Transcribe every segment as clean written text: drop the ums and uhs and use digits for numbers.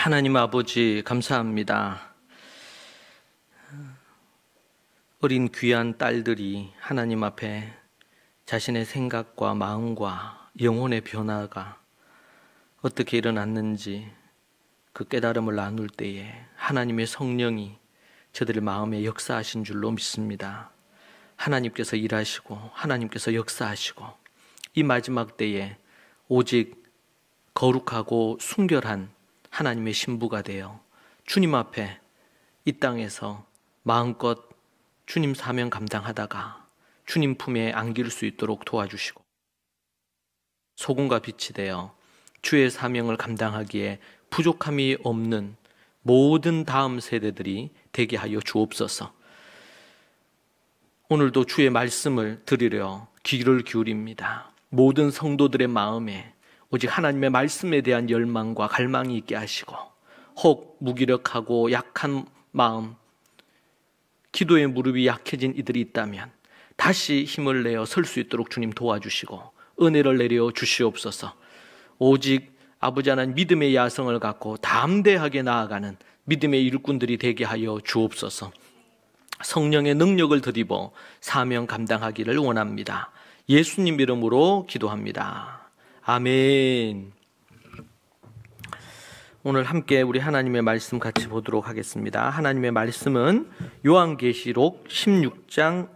하나님 아버지 감사합니다. 어린 귀한 딸들이 하나님 앞에 자신의 생각과 마음과 영혼의 변화가 어떻게 일어났는지 그 깨달음을 나눌 때에 하나님의 성령이 저들의 마음에 역사하신 줄로 믿습니다. 하나님께서 일하시고 하나님께서 역사하시고 이 마지막 때에 오직 거룩하고 순결한 하나님의 신부가 되어 주님 앞에 이 땅에서 마음껏 주님 사명 감당하다가 주님 품에 안길 수 있도록 도와주시고 소금과 빛이 되어 주의 사명을 감당하기에 부족함이 없는 모든 다음 세대들이 되게 하여 주옵소서. 오늘도 주의 말씀을 들으려 귀를 기울입니다. 모든 성도들의 마음에 오직 하나님의 말씀에 대한 열망과 갈망이 있게 하시고 혹 무기력하고 약한 마음, 기도의 무릎이 약해진 이들이 있다면 다시 힘을 내어 설 수 있도록 주님 도와주시고 은혜를 내려 주시옵소서. 오직 아버지 하나님 믿음의 야성을 갖고 담대하게 나아가는 믿음의 일꾼들이 되게 하여 주옵소서. 성령의 능력을 드리고 사명 감당하기를 원합니다. 예수님 이름으로 기도합니다. 아멘. 오늘 함께 우리 하나님의 말씀 같이 보도록 하겠습니다. 하나님의 말씀은 요한계시록 16장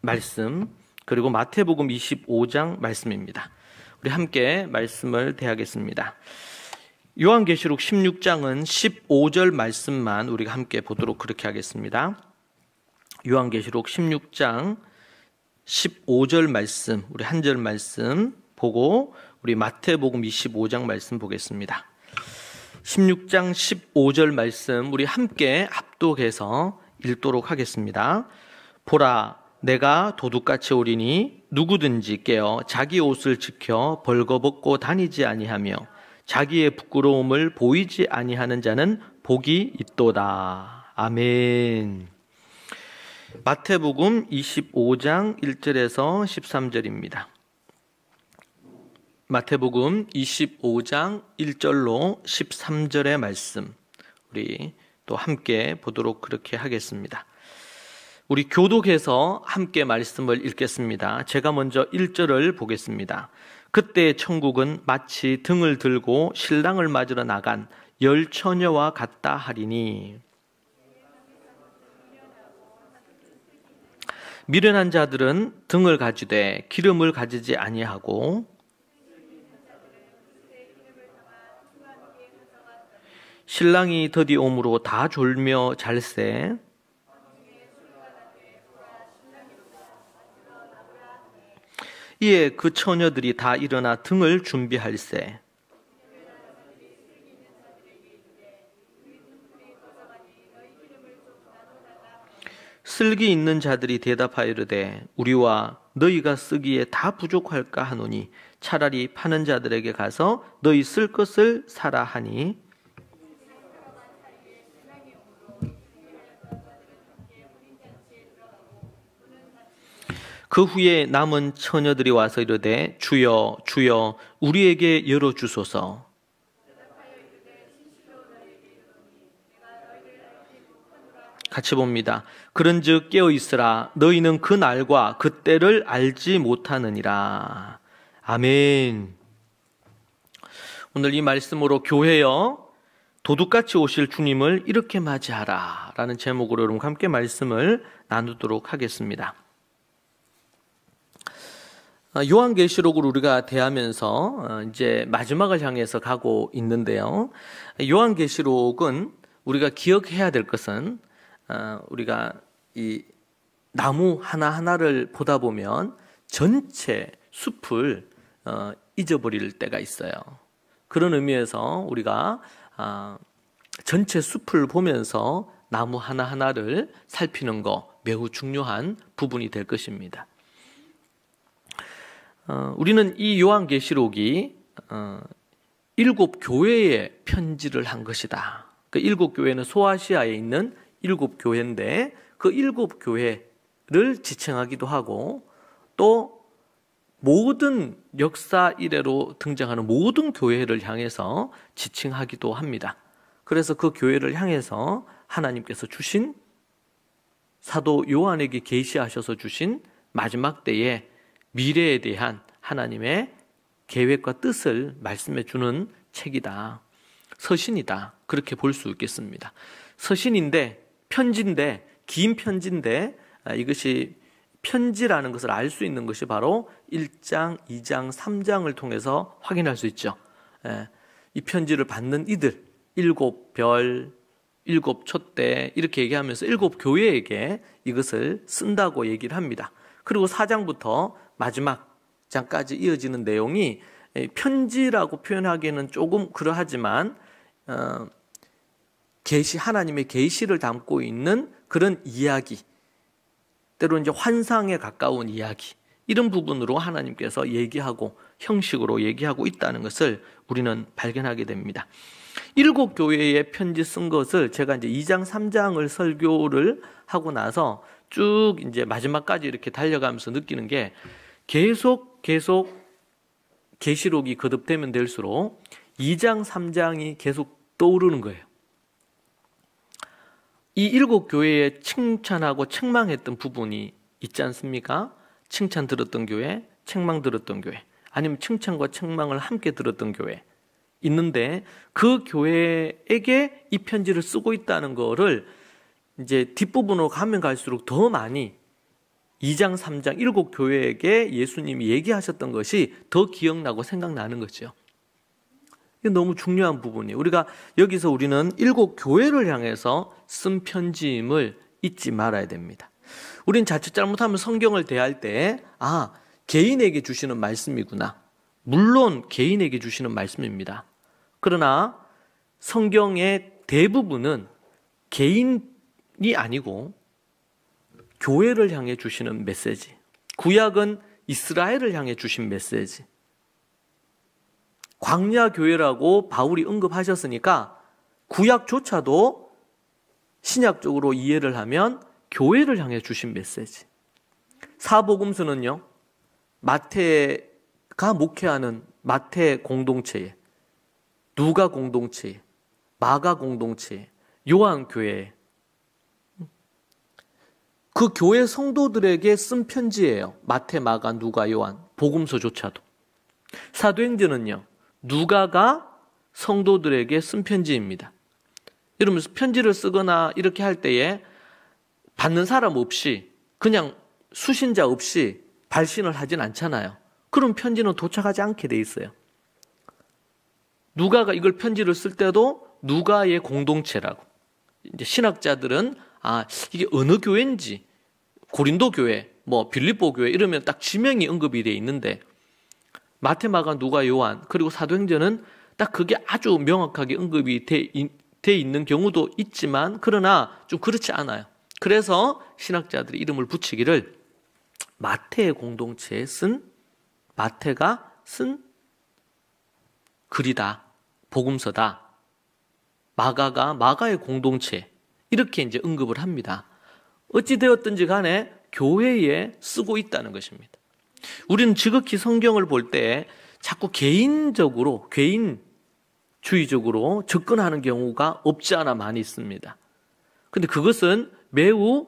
말씀 그리고 마태복음 25장 말씀입니다. 우리 함께 말씀을 대하겠습니다. 요한계시록 16장은 15절 말씀만 우리가 함께 보도록 그렇게 하겠습니다. 요한계시록 16장 15절 말씀 우리 한 절 말씀 보고 우리 마태복음 25장 말씀 보겠습니다. 16장 15절 말씀 우리 함께 합독해서 읽도록 하겠습니다. 보라, 내가 도둑같이 오리니 누구든지 깨어 자기 옷을 지켜 벌거벗고 다니지 아니하며 자기의 부끄러움을 보이지 아니하는 자는 복이 있도다. 아멘. 마태복음 25장 1절에서 13절입니다. 마태복음 25장 1절로 13절의 말씀 우리 또 함께 보도록 그렇게 하겠습니다. 우리 교독해서 함께 말씀을 읽겠습니다. 제가 먼저 1절을 보겠습니다. 그때 천국은 마치 등을 들고 신랑을 맞으러 나간 열 처녀와 같다 하리니 미련한 자들은 등을 가지되 기름을 가지지 아니하고 신랑이 더디 오므로 다 졸며 잘세 이에 그 처녀들이 다 일어나 등을 준비할세 슬기 있는 자들이 대답하여 이르되 우리와 너희가 쓰기에 다 부족할까 하노니 차라리 파는 자들에게 가서 너희 쓸 것을 사라 하니 그 후에 남은 처녀들이 와서 이르되 주여 주여 우리에게 열어주소서. 같이 봅니다. 그런즉 깨어있으라 너희는 그 날과 그 때를 알지 못하느니라. 아멘. 오늘 이 말씀으로 교회여 도둑같이 오실 주님을 이렇게 맞이하라 라는 제목으로 여러분과 함께 말씀을 나누도록 하겠습니다. 요한계시록을 우리가 대하면서 이제 마지막을 향해서 가고 있는데요. 요한계시록은 우리가 기억해야 될 것은 우리가 이 나무 하나하나를 보다 보면 전체 숲을 잊어버릴 때가 있어요. 그런 의미에서 우리가 전체 숲을 보면서 나무 하나하나를 살피는 거 매우 중요한 부분이 될 것입니다. 우리는 이 요한계시록이 7 교회에 편지를 한 것이다. 그 7 교회는 소아시아에 있는 7 교회인데 그 7 교회를 지칭하기도 하고 또 모든 역사 이래로 등장하는 모든 교회를 향해서 지칭하기도 합니다. 그래서 그 교회를 향해서 하나님께서 주신, 사도 요한에게 계시하셔서 주신 마지막 때의 미래에 대한 하나님의 계획과 뜻을 말씀해 주는 책이다. 서신이다. 그렇게 볼 수 있겠습니다. 서신인데, 편지인데, 긴 편지인데, 이것이 편지라는 것을 알 수 있는 것이 바로 1장, 2장, 3장을 통해서 확인할 수 있죠. 이 편지를 받는 이들, 7별, 7촛대 이렇게 얘기하면서 7교회에게 이것을 쓴다고 얘기를 합니다. 그리고 4장부터 마지막 장까지 이어지는 내용이 편지라고 표현하기에는 조금 그러하지만 하나님의 계시를 담고 있는 그런 이야기, 때로는 이제 환상에 가까운 이야기, 이런 부분으로 하나님께서 얘기하고 형식으로 얘기하고 있다는 것을 우리는 발견하게 됩니다. 7교회에 편지 쓴 것을 제가 이제 2장, 3장을 설교를 하고 나서 쭉 이제 마지막까지 이렇게 달려가면서 느끼는 게 계속 계시록이 거듭되면 될수록 2장, 3장이 계속 떠오르는 거예요. 이 7교회에 칭찬하고 책망했던 부분이 있지 않습니까? 칭찬 들었던 교회, 책망 들었던 교회, 아니면 칭찬과 책망을 함께 들었던 교회 있는데, 그 교회에게 이 편지를 쓰고 있다는 거를 이제 뒷부분으로 가면 갈수록 더 많이 2장, 3장 7교회에게 예수님이 얘기하셨던 것이 더 기억나고 생각나는 거죠. 이게 너무 중요한 부분이에요. 여기서 우리는 7교회를 향해서 쓴 편지임을 잊지 말아야 됩니다. 우린 자칫 잘못하면 성경을 대할 때 개인에게 주시는 말씀이구나. 물론 개인에게 주시는 말씀입니다. 그러나 성경의 대부분은 개인이 아니고 교회를 향해 주시는 메시지. 구약은 이스라엘을 향해 주신 메시지. 광야 교회라고 바울이 언급하셨으니까 구약조차도 신약적으로 이해를 하면 교회를 향해 주신 메시지. 사복음서는요, 마태가 목회하는 마태 공동체에, 누가 공동체에, 마가 공동체에, 요한 교회에, 그 교회 성도들에게 쓴 편지예요. 마태, 마가, 누가, 요한, 복음서조차도. 사도행전은요, 누가가 성도들에게 쓴 편지입니다. 이러면서 편지를 쓰거나 이렇게 할 때에 받는 사람 없이, 그냥 수신자 없이 발신을 하진 않잖아요. 그럼 편지는 도착하지 않게 돼 있어요. 누가가 이걸 편지를 쓸 때도 누가의 공동체라고. 이제 신학자들은 이게 어느 교회인지, 고린도 교회, 빌립보 교회 이러면 딱 지명이 언급이 돼 있는데, 마태, 마가, 누가, 요한, 그리고 사도행전은 딱 그게 아주 명확하게 언급이 돼 있는 경우도 있지만, 그러나 좀 그렇지 않아요. 그래서 신학자들이 이름을 붙이기를 마태의 공동체에 마태가 쓴 글이다, 복음서다. 마가가 마가의 공동체, 이렇게 이제 언급을 합니다. 어찌되었든지 간에 교회에 쓰고 있다는 것입니다. 우리는 지극히 성경을 볼 때 자꾸 개인주의적으로 접근하는 경우가 없지 않아 많이 있습니다. 그런데 그것은 매우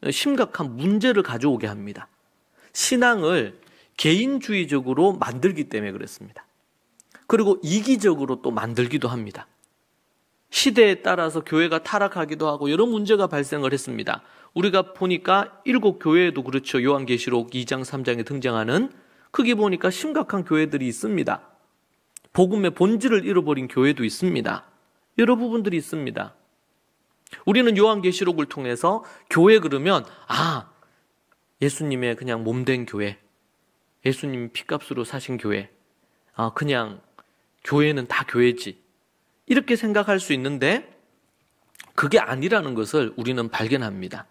심각한 문제를 가져오게 합니다. 신앙을 개인주의적으로 만들기 때문에 그렇습니다. 그리고 이기적으로 또 만들기도 합니다. 시대에 따라서 교회가 타락하기도 하고 여러 문제가 발생을 했습니다. 우리가 보니까 7교회에도 그렇죠. 요한계시록 2장, 3장에 등장하는, 거기 보니까 심각한 교회들이 있습니다. 복음의 본질을 잃어버린 교회도 있습니다. 여러 부분들이 있습니다. 우리는 요한계시록을 통해서 교회 그러면 예수님의 그냥 몸된 교회, 예수님이 핏값으로 사신 교회, 그냥 교회는 다 교회지, 이렇게 생각할 수 있는데 그게 아니라는 것을 우리는 발견합니다.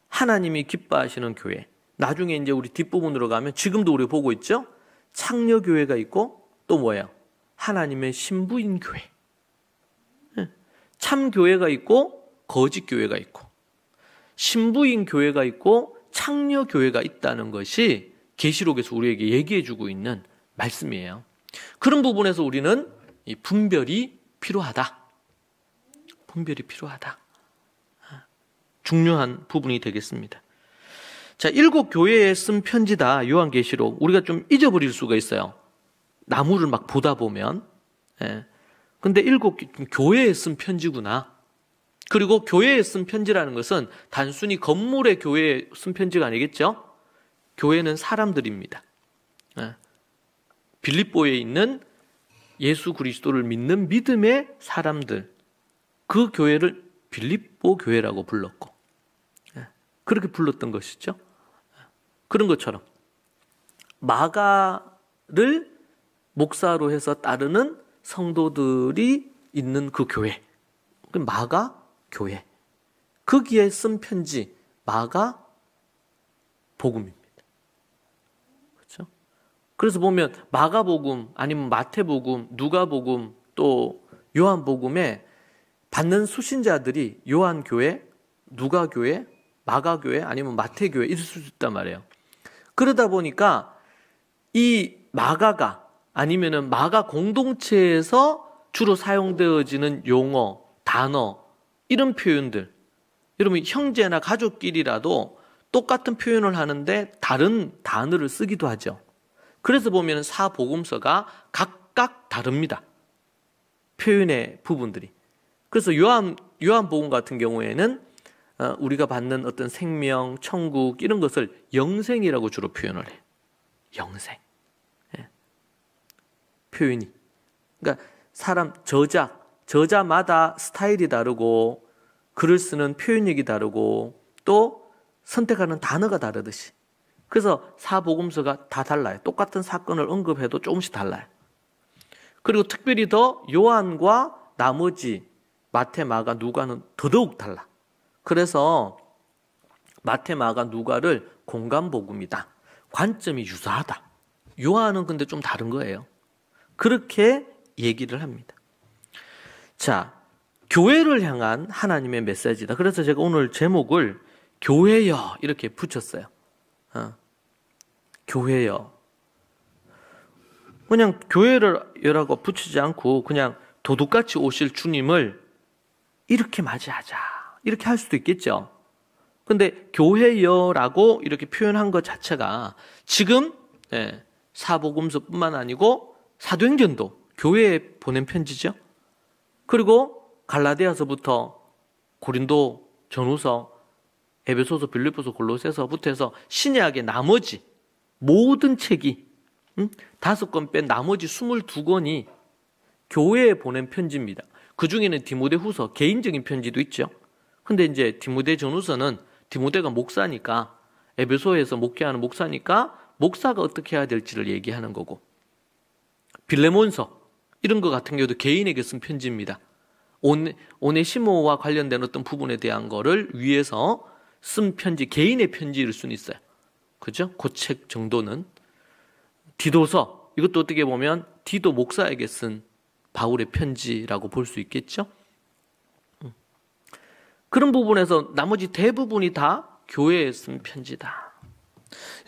하나님이 기뻐하시는 교회, 나중에 이제 우리 뒷부분으로 가면 지금도 우리 보고 있죠? 창녀교회가 있고 또 뭐예요? 하나님의 신부인 교회. 참교회가 있고 거짓교회가 있고 신부인 교회가 있고 창녀교회가 있다는 것이 계시록에서 우리에게 얘기해주고 있는 말씀이에요. 그런 부분에서 우리는 이 분별이 필요하다. 분별이 필요하다. 중요한 부분이 되겠습니다. 자, 7 교회에 쓴 편지다. 요한계시록. 우리가 좀 잊어버릴 수가 있어요. 나무를 막 보다 보면. 근데 7 교회에 쓴 편지구나. 그리고 교회에 쓴 편지라는 것은 단순히 건물의 교회에 쓴 편지가 아니겠죠? 교회는 사람들입니다. 빌립보에 있는 예수 그리스도를 믿는 믿음의 사람들, 그 교회를 빌립보 교회라고 불렀고, 그렇게 불렀던 것이죠. 그런 것처럼 마가를 목사로 해서 따르는 성도들이 있는 그 교회, 마가 교회, 거기에 쓴 편지 마가 복음입니다. 그렇죠? 그래서 보면 마가복음 아니면 마태복음, 누가복음 또 요한복음에 받는 수신자들이 요한교회, 누가교회, 마가교회 아니면 마태교회 있을 수 있단 말이에요. 그러다 보니까 이 마가가 아니면은 마가 공동체에서 주로 사용되어지는 용어, 단어, 이런 표현들, 여러분 형제나 가족끼리라도 똑같은 표현을 하는데 다른 단어를 쓰기도 하죠. 그래서 보면 사복음서가 각각 다릅니다. 표현의 부분들이. 그래서 요한복음 같은 경우에는 우리가 받는 어떤 생명, 천국 이런 것을 영생이라고 주로 표현을 해요. 영생. 표현이. 그러니까 사람 저자마다 스타일이 다르고 글을 쓰는 표현력이 다르고 또 선택하는 단어가 다르듯이. 그래서 사복음서가 다 달라요. 똑같은 사건을 언급해도 조금씩 달라요. 그리고 특별히 더 요한과 나머지 마태, 마가, 누가는 더더욱 달라. 그래서 마태, 마가, 누가를 공간복음이다. 관점이 유사하다. 요한은 근데 좀 다른 거예요. 그렇게 얘기를 합니다. 자, 교회를 향한 하나님의 메시지다. 그래서 제가 오늘 제목을 교회여 이렇게 붙였어요. 교회여. 그냥 교회를라고 붙이지 않고 그냥 도둑같이 오실 주님을 이렇게 맞이하자. 이렇게 할 수도 있겠죠. 근데 교회여라고 이렇게 표현한 것 자체가 지금 사복음서뿐만 아니고 사도행전도 교회에 보낸 편지죠. 그리고 갈라디아서부터 고린도, 전후서, 에베소서, 빌립보서, 골로새서부터 해서 신약의 나머지 모든 책이 5권 뺀 나머지 22권이 교회에 보낸 편지입니다. 그 중에는 디모데후서 개인적인 편지도 있죠. 근데 이제 디모데 전후서는 디모데가 목사니까 에베소에서 목회하는 목사니까 목사가 어떻게 해야 될지를 얘기하는 거고, 빌레몬서 이런 거 같은 경우도 개인에게 쓴 편지입니다. 오네시모와 관련된 어떤 부분에 대한 거를 위해서 쓴 편지, 개인의 편지일 수는 있어요. 그죠? 그 책 정도는. 디도서, 이것도 어떻게 보면 디도 목사에게 쓴 바울의 편지라고 볼 수 있겠죠? 그런 부분에서 나머지 대부분이 다 교회에 쓴 편지다.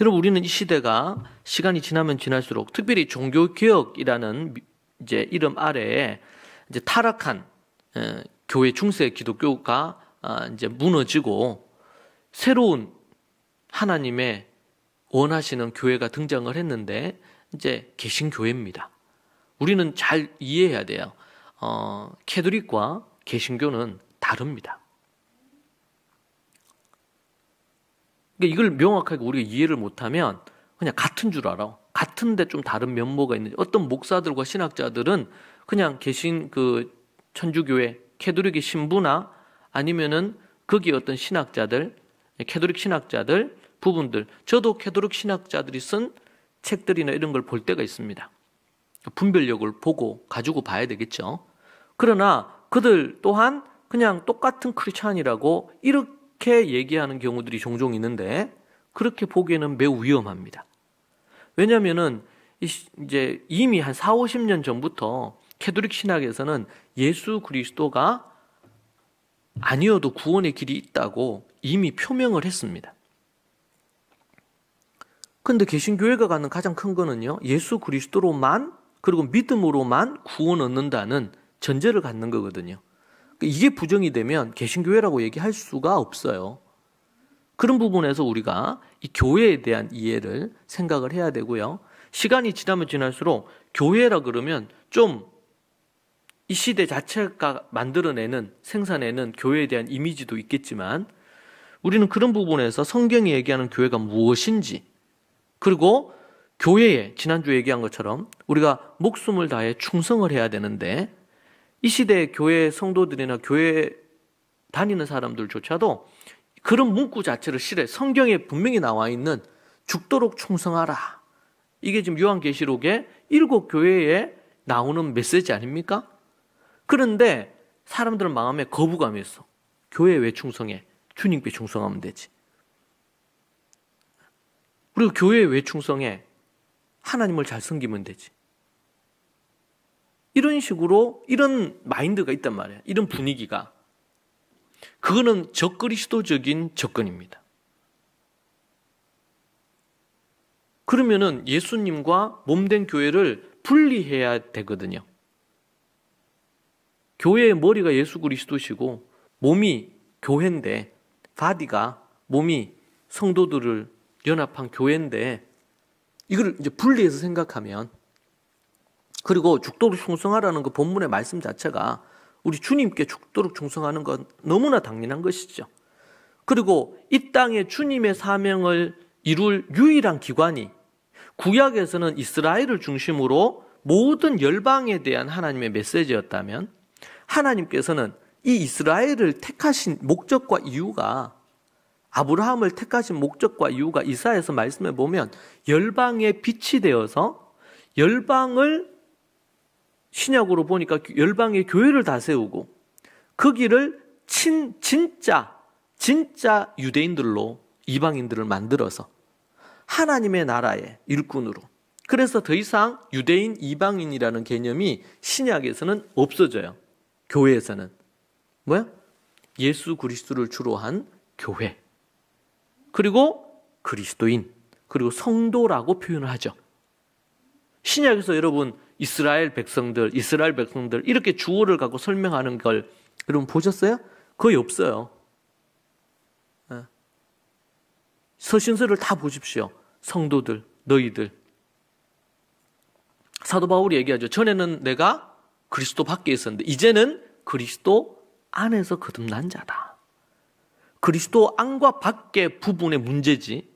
여러분, 우리는 이 시대가 시간이 지나면 지날수록 특별히 종교개혁이라는 이제 이름 아래에 이제 타락한 교회 중세 기독교가 이제 무너지고 새로운 하나님의 원하시는 교회가 등장을 했는데 이제 개신교회입니다. 우리는 잘 이해해야 돼요. 캐톨릭과 개신교는 다릅니다. 그러니까 이걸 명확하게 우리가 이해를 못하면 그냥 같은 줄 알아. 같은데 좀 다른 면모가 있는. 어떤 목사들과 신학자들은 그냥 천주교회 캐톨릭의 신부나 아니면은 거기 어떤 신학자들, 캐톨릭 신학자들 부분들, 저도 캐톨릭 신학자들이 쓴 책들이나 이런 걸 볼 때가 있습니다. 분별력을 보고 가지고 봐야 되겠죠. 그러나 그들 또한 그냥 똑같은 크리스찬이라고 이렇게 얘기하는 경우들이 종종 있는데 그렇게 보기에는 매우 위험합니다. 왜냐하면은 이제 이미 한 4, 50년 전부터 캐톨릭 신학에서는 예수 그리스도가 아니어도 구원의 길이 있다고 이미 표명을 했습니다. 그런데 개신교회가 갖는 가장 큰 거는요, 예수 그리스도로만 그리고 믿음으로만 구원 얻는다는 전제를 갖는 거거든요. 이게 부정이 되면 개신교회라고 얘기할 수가 없어요. 그런 부분에서 우리가 이 교회에 대한 이해를 생각을 해야 되고요. 시간이 지나면 지날수록 교회라 그러면 좀 이 시대 자체가 만들어내는, 생산내는 교회에 대한 이미지도 있겠지만 우리는 그런 부분에서 성경이 얘기하는 교회가 무엇인지, 그리고 교회에 지난주에 얘기한 것처럼 우리가 목숨을 다해 충성을 해야 되는데 이 시대의 교회 성도들이나 교회 다니는 사람들조차도 그런 문구 자체를 싫어해. 성경에 분명히 나와 있는 죽도록 충성하라. 이게 지금 요한계시록의 7교회에 나오는 메시지 아닙니까? 그런데 사람들은 마음에 거부감이 있어. 교회에 왜 충성해? 주님께 충성하면 되지. 우리가 교회에 왜 충성해? 하나님을 잘 섬기면 되지. 이런 식으로 이런 마인드가 있단 말이에요. 이런 분위기가. 그거는 적그리스도적인 접근입니다. 그러면은 예수님과 몸된 교회를 분리해야 되거든요. 교회의 머리가 예수 그리스도시고 몸이 교회인데, 바디가, 몸이 성도들을 연합한 교회인데 이걸 이제 분리해서 생각하면, 그리고 죽도록 충성하라는 그 본문의 말씀 자체가 우리 주님께 죽도록 충성하는 건 너무나 당연한 것이죠. 그리고 이 땅에 주님의 사명을 이룰 유일한 기관이 구약에서는 이스라엘을 중심으로 모든 열방에 대한 하나님의 메시지였다면 하나님께서는 이 이스라엘을 택하신 목적과 이유가, 아브라함을 택하신 목적과 이유가 이사야서 말씀해 보면 열방의 빛이 되어서 열방을, 신약으로 보니까 열방의 교회를 다 세우고 그 길을 진짜 유대인들로 이방인들을 만들어서 하나님의 나라의 일꾼으로, 그래서 더 이상 유대인, 이방인이라는 개념이 신약에서는 없어져요. 교회에서는 뭐야? 예수 그리스도를 주로 한 교회, 그리고 그리스도인, 그리고 성도라고 표현을 하죠. 신약에서 여러분 이스라엘 백성들 이렇게 주어를 갖고 설명하는 걸 여러분 보셨어요? 거의 없어요. 서신서를 다 보십시오. 성도들, 너희들. 사도 바울이 얘기하죠. 전에는 내가 그리스도 밖에 있었는데 이제는 그리스도 안에서 거듭난 자다. 그리스도 안과 밖의 부분의 문제지.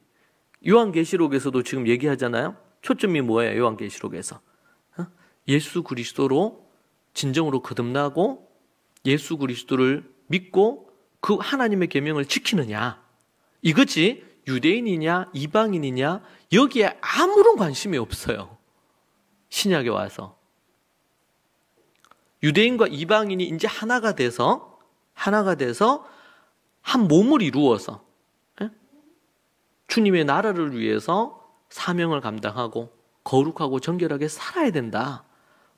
요한계시록에서도 지금 얘기하잖아요. 초점이 뭐예요? 요한계시록에서 예수 그리스도로 진정으로 거듭나고 예수 그리스도를 믿고 그 하나님의 계명을 지키느냐, 이거지. 유대인이냐 이방인이냐 여기에 아무런 관심이 없어요. 신약에 와서 유대인과 이방인이 이제 하나가 돼서 한 몸을 이루어서 주님의 나라를 위해서 사명을 감당하고 거룩하고 정결하게 살아야 된다.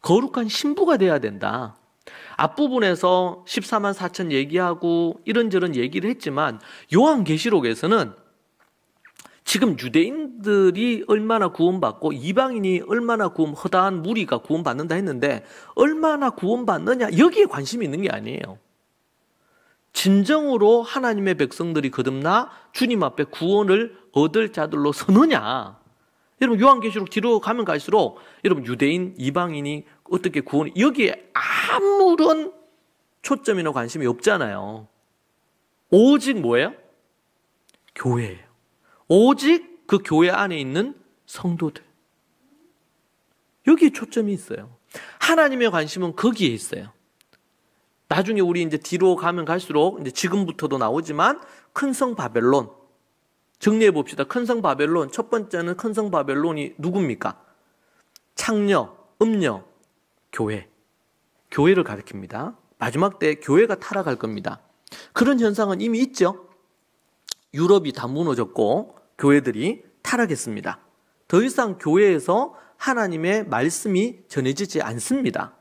거룩한 신부가 돼야 된다. 앞부분에서 14만 4천 얘기하고 이런저런 얘기를 했지만 요한계시록에서는 지금 유대인들이 얼마나 구원받고 이방인이 얼마나 허다한 무리가 구원받는다 했는데 얼마나 구원받느냐 여기에 관심이 있는 게 아니에요. 진정으로 하나님의 백성들이 거듭나 주님 앞에 구원을 얻을 자들로 서느냐. 여러분 요한계시록 뒤로 가면 갈수록 여러분 유대인, 이방인이 어떻게 구원이, 여기에 아무런 초점이나 관심이 없잖아요. 오직 뭐예요? 교회예요. 오직 그 교회 안에 있는 성도들. 여기에 초점이 있어요. 하나님의 관심은 거기에 있어요. 나중에 우리 이제 뒤로 가면 갈수록 이제 지금부터도 나오지만 큰 성 바벨론 정리해 봅시다. 큰 성 바벨론, 첫 번째는 큰 성 바벨론이 누굽니까? 창녀, 음녀, 교회. 교회를 가리킵니다. 마지막 때 교회가 타락할 겁니다. 그런 현상은 이미 있죠. 유럽이 다 무너졌고 교회들이 타락했습니다. 더 이상 교회에서 하나님의 말씀이 전해지지 않습니다.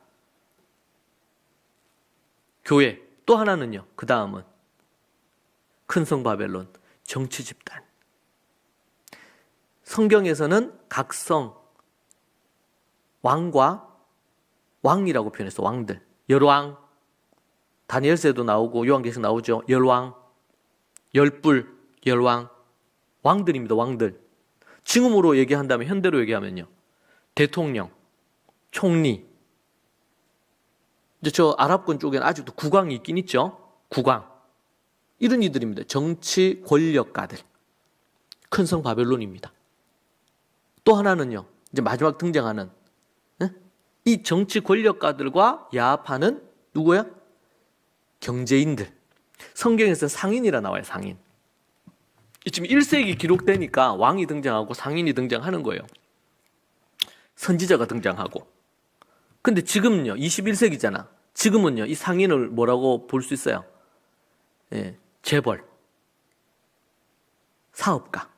교회. 또 하나는요. 그 다음은 큰 성 바벨론, 정치 집단. 성경에서는 각 성, 왕과 왕이라고 표현했어. 왕들. 열왕, 다니엘서에도 나오고 요한계시록 나오죠. 열왕, 열불, 열왕. 왕들입니다. 왕들. 지금으로 얘기한다면, 현대로 얘기하면요, 대통령, 총리. 이제 저 아랍권 쪽에는 아직도 국왕이 있긴 있죠. 국왕. 이런 이들입니다. 정치 권력가들. 큰 성 바벨론입니다. 또 하나는요, 이제 마지막 등장하는 이 정치 권력가들과 야합하는 누구야? 경제인들. 성경에서 상인이라 나와요. 상인. 지금 1세기 기록되니까 왕이 등장하고 상인이 등장하는 거예요. 선지자가 등장하고. 근데 지금은요, 21세기잖아. 지금은요, 이 상인을 뭐라고 볼 수 있어요? 재벌, 사업가,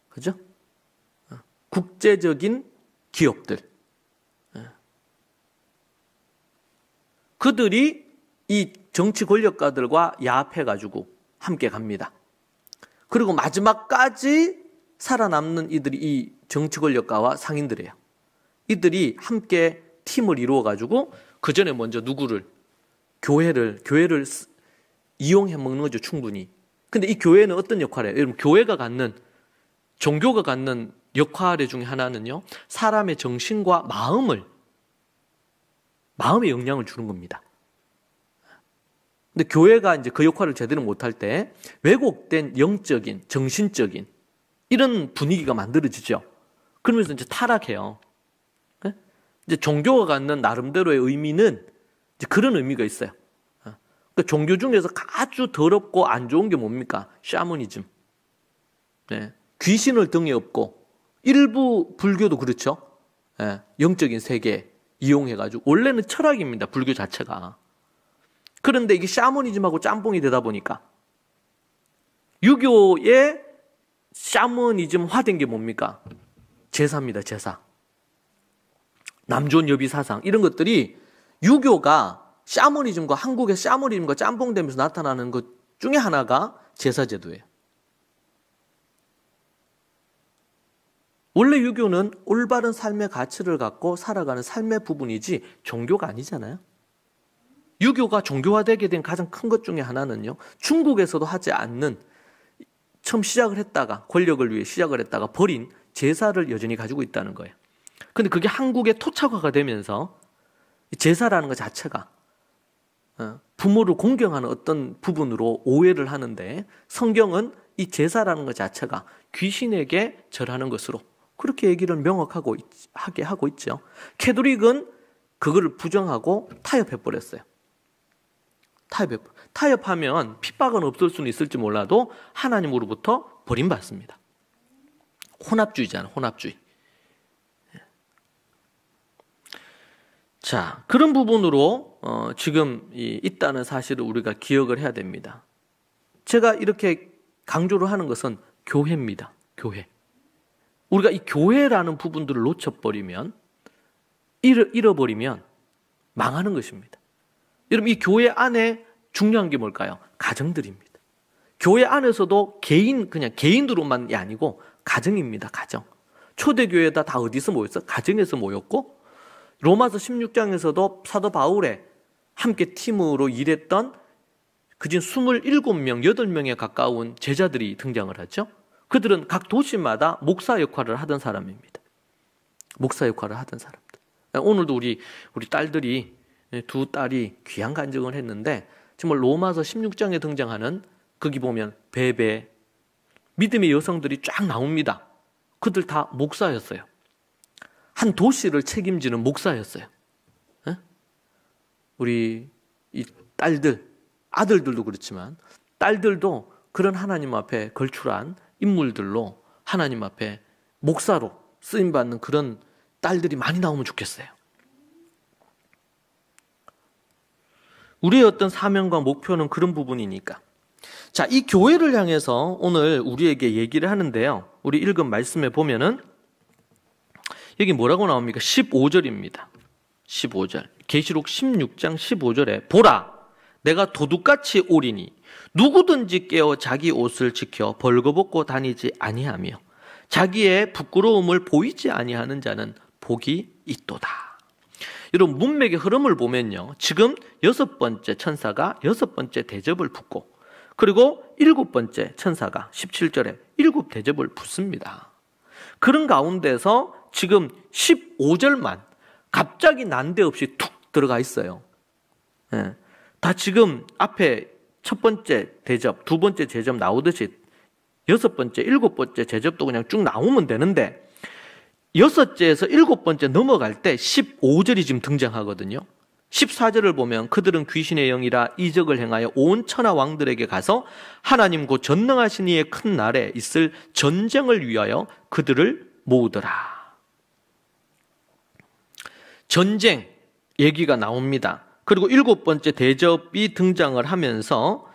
그죠? 국제적인 기업들. 그들이 이 정치 권력가들과 야합해가지고 함께 갑니다. 그리고 마지막까지 살아남는 이들이 이 정치 권력가와 상인들이에요. 이들이 함께 팀을 이루어가지고 그 전에 먼저 누구를? 교회를 이용해 먹는 거죠, 충분히. 근데 이 교회는 어떤 역할을 해요? 여러분, 교회가 갖는, 종교가 갖는 역할 중에 하나는요, 사람의 정신과 마음에 영향을 주는 겁니다. 근데 교회가 이제 그 역할을 제대로 못할 때 왜곡된 영적인, 정신적인 이런 분위기가 만들어지죠. 그러면서 이제 타락해요. 이제 종교가 갖는 나름대로의 의미는 이제 그런 의미가 있어요. 그러니까 종교 중에서 아주 더럽고 안 좋은 게 뭡니까? 샤머니즘. 귀신을 등에 업고, 일부 불교도 그렇죠. 영적인 세계 이용해가지고, 원래는 철학입니다. 불교 자체가. 그런데 이게 샤머니즘하고 짬뽕이 되다 보니까 유교의 샤머니즘화된 게 뭡니까? 제사입니다. 제사. 남존 여비 사상 이런 것들이 유교가 샤머니즘과 한국의 샤머니즘과 짬뽕되면서 나타나는 것 중에 하나가 제사제도예요. 원래 유교는 올바른 삶의 가치를 갖고 살아가는 삶의 부분이지 종교가 아니잖아요. 유교가 종교화되게 된 가장 큰 것 중에 하나는요, 중국에서도 하지 않는, 처음 시작을 했다가, 권력을 위해 시작을 했다가 버린 제사를 여전히 가지고 있다는 거예요. 근데 그게 한국에 토착화가 되면서 제사라는 것 자체가 부모를 공경하는 어떤 부분으로 오해를 하는데, 성경은 이 제사라는 것 자체가 귀신에게 절하는 것으로 그렇게 얘기를 명확하게 하고 있죠. 캐톨릭은 그거를 부정하고 타협해버렸어요. 타협하면 핍박은 없을 수는 있을지 몰라도 하나님으로부터 버림받습니다. 혼합주의잖아, 혼합주의. 자, 그런 부분으로 지금 있다는 사실을 우리가 기억을 해야 됩니다. 제가 이렇게 강조를 하는 것은 교회입니다. 교회. 우리가 이 교회라는 부분들을 놓쳐버리면, 잃어버리면 망하는 것입니다. 여러분, 이 교회 안에 중요한 게 뭘까요? 가정들입니다. 교회 안에서도 그냥 개인으로만이 아니고 가정입니다. 가정. 초대교회다 다 어디서 모였어? 가정에서 모였고, 로마서 16장에서도 사도 바울의 함께 팀으로 일했던 그진 27명, 8명에 가까운 제자들이 등장을 하죠. 그들은 각 도시마다 목사 역할을 하던 사람입니다. 목사 역할을 하던 사람들. 오늘도 우리 딸들이, 두 딸이 귀한 간증을 했는데, 정말 로마서 16장에 등장하는, 거기 보면 베베, 믿음의 여성들이 쫙 나옵니다. 그들 다 목사였어요. 한 도시를 책임지는 목사였어요. 우리 이 딸들, 아들들도 그렇지만 딸들도 그런 하나님 앞에 걸출한 인물들로 하나님 앞에 목사로 쓰임받는 그런 딸들이 많이 나오면 좋겠어요. 우리의 어떤 사명과 목표는 그런 부분이니까. 자, 이 교회를 향해서 오늘 우리에게 얘기를 하는데요. 우리 읽은 말씀에 보면은 여기 뭐라고 나옵니까? 15절입니다. 15절. 계시록 16장 15절에 보라, 내가 도둑같이 오리니 누구든지 깨어 자기 옷을 지켜 벌거벗고 다니지 아니하며 자기의 부끄러움을 보이지 아니하는 자는 복이 있도다. 여러분 문맥의 흐름을 보면요, 지금 6번째 천사가 6번째 대접을 붓고, 그리고 7번째 천사가 17절에 7대접을 붓습니다. 그런 가운데서 지금 15절만 갑자기 난데없이 툭 들어가 있어요. 예. 다 지금 앞에 첫 번째 대접, 두 번째 대접 나오듯이 6번째, 7번째 대접도 그냥 쭉 나오면 되는데, 6째에서 7번째 넘어갈 때 15절이 지금 등장하거든요. 14절을 보면 그들은 귀신의 영이라 이적을 행하여 온 천하 왕들에게 가서 하나님 곧 전능하신 이의 큰 날에 있을 전쟁을 위하여 그들을 모으더라. 전쟁 얘기가 나옵니다. 그리고 7번째 대접이 등장을 하면서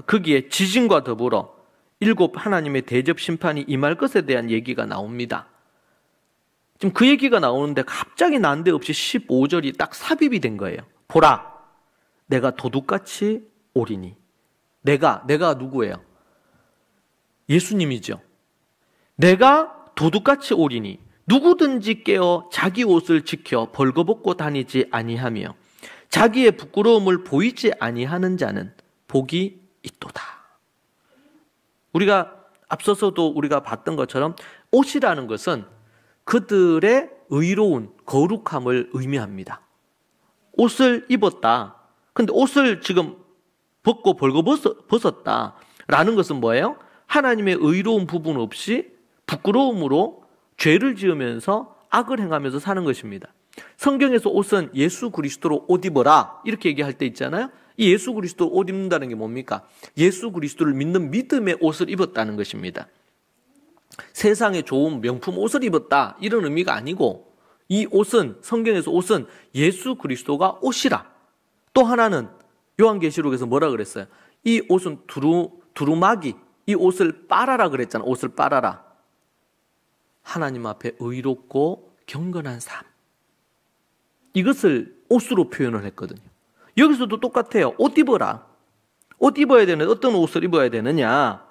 거기에 지진과 더불어 7 하나님의 대접 심판이 임할 것에 대한 얘기가 나옵니다. 지금 그 얘기가 나오는데 갑자기 난데없이 15절이 딱 삽입이 된 거예요. 보라, 내가 도둑같이 오리니. 내가 누구예요? 예수님이죠. 내가 도둑같이 오리니 누구든지 깨어 자기 옷을 지켜 벌거벗고 다니지 아니하며 자기의 부끄러움을 보이지 아니하는 자는 복이 있도다. 우리가 앞서서도 우리가 봤던 것처럼 옷이라는 것은 그들의 의로운 거룩함을 의미합니다. 옷을 입었다. 근데 옷을 지금 벗고 벌거벗었다라는 것은 뭐예요? 하나님의 의로운 부분 없이 부끄러움으로 죄를 지으면서 악을 행하면서 사는 것입니다. 성경에서 옷은 예수 그리스도로 옷 입어라 이렇게 얘기할 때 있잖아요. 이 예수 그리스도로 옷 입는다는 게 뭡니까? 예수 그리스도를 믿는 믿음의 옷을 입었다는 것입니다. 세상에 좋은 명품 옷을 입었다 이런 의미가 아니고, 이 옷은, 성경에서 옷은 예수 그리스도가 옷이라. 또 하나는 요한계시록에서 뭐라 그랬어요? 이 옷은 두루마기, 이 옷을 빨아라 그랬잖아. 옷을 빨아라. 하나님 앞에 의롭고 경건한 삶, 이것을 옷으로 표현을 했거든요. 여기서도 똑같아요. 옷 입어라. 옷 입어야 되는, 어떤 옷을 입어야 되느냐?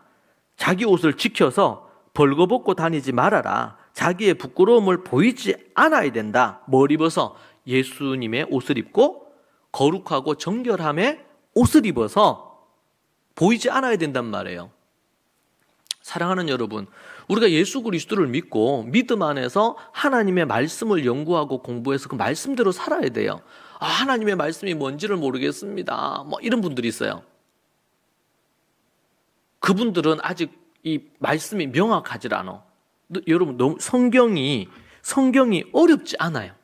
자기 옷을 지켜서 벌거벗고 다니지 말아라. 자기의 부끄러움을 보이지 않아야 된다. 뭘 입어서? 예수님의 옷을 입고 거룩하고 정결함의 옷을 입어서 보이지 않아야 된단 말이에요. 사랑하는 여러분, 우리가 예수 그리스도를 믿고 믿음 안에서 하나님의 말씀을 연구하고 공부해서 그 말씀대로 살아야 돼요. 하나님의 말씀이 뭔지를 모르겠습니다. 이런 분들이 있어요. 그분들은 아직 이 말씀이 명확하지 않아. 여러분, 성경이 어렵지 않아요.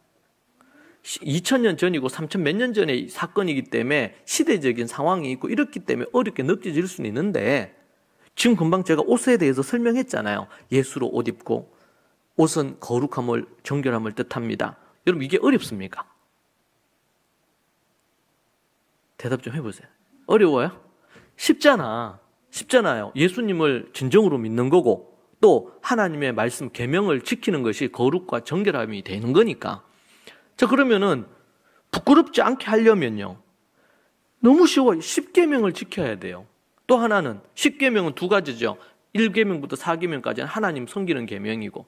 2000년 전이고 3000 몇 년 전의 사건이기 때문에 시대적인 상황이 있고 이렇기 때문에 어렵게 느껴질 수는 있는데, 지금 금방 제가 옷에 대해서 설명했잖아요. 예수로 옷 입고, 옷은 거룩함을, 정결함을 뜻합니다. 여러분, 이게 어렵습니까? 대답 좀 해보세요. 어려워요? 쉽잖아요. 예수님을 진정으로 믿는 거고, 또 하나님의 말씀 계명을 지키는 것이 거룩과 정결함이 되는 거니까. 자, 그러면은 부끄럽지 않게 하려면요, 너무 쉬워요. 10계명을 지켜야 돼요. 또 하나는 10계명은 두 가지죠. 1계명부터 4계명까지는 하나님 섬기는 계명이고,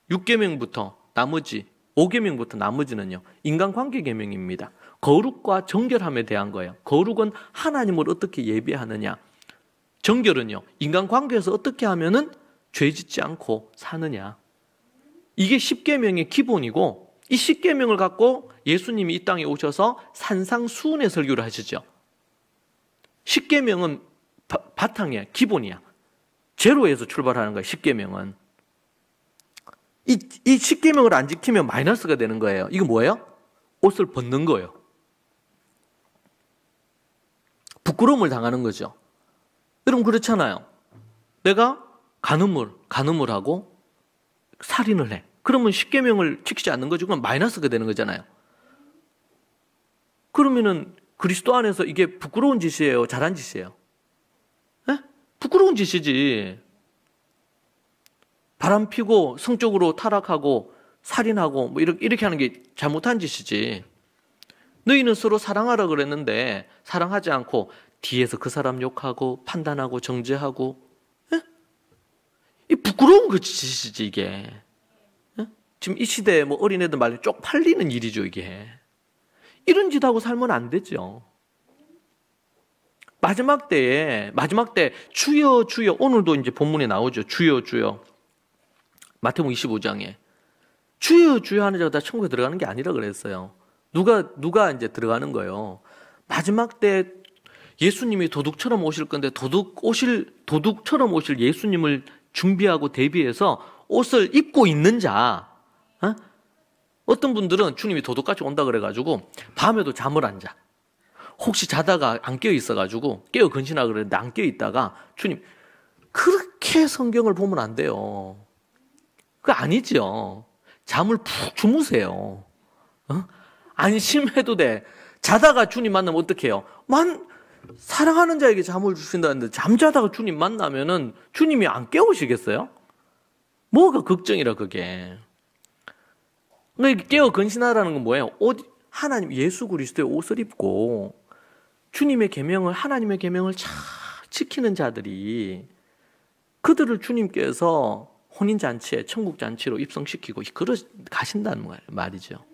6계명부터 나머지 5계명부터 나머지는요, 인간관계 계명입니다. 거룩과 정결함에 대한 거예요. 거룩은 하나님을 어떻게 예배하느냐, 정결은요, 인간관계에서 어떻게 하면은 죄 짓지 않고 사느냐. 이게 10계명의 기본이고, 이 10계명을 갖고 예수님이 이 땅에 오셔서 산상수훈의 설교를 하시죠. 10계명은 바탕이야, 기본이야. 제로에서 출발하는 거야, 10계명은. 이 10계명을 안 지키면 마이너스가 되는 거예요. 이거 뭐예요? 옷을 벗는 거예요. 부끄러움을 당하는 거죠. 여러분, 그렇잖아요. 내가 간음을 하고 살인을 해. 그러면 10계명을 지키지 않는 거죠. 그건 마이너스가 되는 거잖아요. 그러면은 그리스도 안에서 이게 부끄러운 짓이에요, 잘한 짓이에요? 네? 부끄러운 짓이지. 바람 피고 성적으로 타락하고 살인하고 이렇게 하는 게 잘못한 짓이지. 너희는 서로 사랑하라 그랬는데 사랑하지 않고 뒤에서 그 사람 욕하고 판단하고 정죄하고, 이 부끄러운 그 짓이지 이게. 지금 이 시대에 뭐 어린애들 말로 쪽팔리는 일이죠, 이게. 이런 짓 하고 살면 안 되죠. 마지막 때 주여 주여, 오늘도 이제 본문에 나오죠. 주여 주여. 마태복음 25장에 주여 주여 하는 자가 다 천국에 들어가는 게 아니라 그랬어요. 누가 이제 들어가는 거예요. 마지막 때 예수님이 도둑처럼 오실 건데 도둑처럼 오실 예수님을 준비하고 대비해서 옷을 입고 있는 자. 어떤 분들은 주님이 도둑같이 온다 그래가지고 밤에도 잠을 안 자. 혹시 자다가 안 깨어 있어가지고 깨어 근신하라 그랬는데 안 깨어 있다가 주님, 그렇게 성경을 보면 안 돼요. 그거 아니죠. 잠을 푹 주무세요. 안심해도 돼. 자다가 주님 만나면 어떡해요? 사랑하는 자에게 잠을 주신다는데 잠자다가 주님 만나면은 주님이 안 깨우시겠어요? 뭐가 걱정이라 그게. 그러니까 깨어 근신하라는 건 뭐예요? 하나님 예수 그리스도의 옷을 입고 주님의 계명을, 하나님의 계명을 잘 지키는 자들이, 그들을 주님께서 혼인잔치에 천국잔치로 입성시키고 가신다는 말이죠.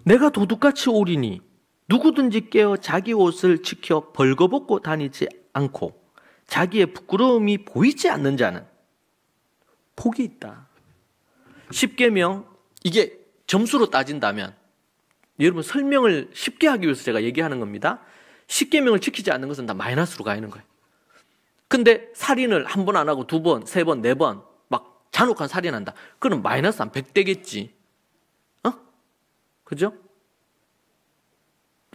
내가 도둑같이 오리니 누구든지 깨어 자기 옷을 지켜 벌거벗고 다니지 않고 자기의 부끄러움이 보이지 않는 자는 복이 있다. 십계명, 이게 점수로 따진다면, 여러분 설명을 쉽게 하기 위해서 제가 얘기하는 겁니다. 십계명을 지키지 않는 것은 다 마이너스로 가 있는 거예요. 근데 살인을 한 번 안 하고 두 번, 세 번, 네 번 막 잔혹한 살인한다. 그럼 마이너스 한 100대겠지. 그죠?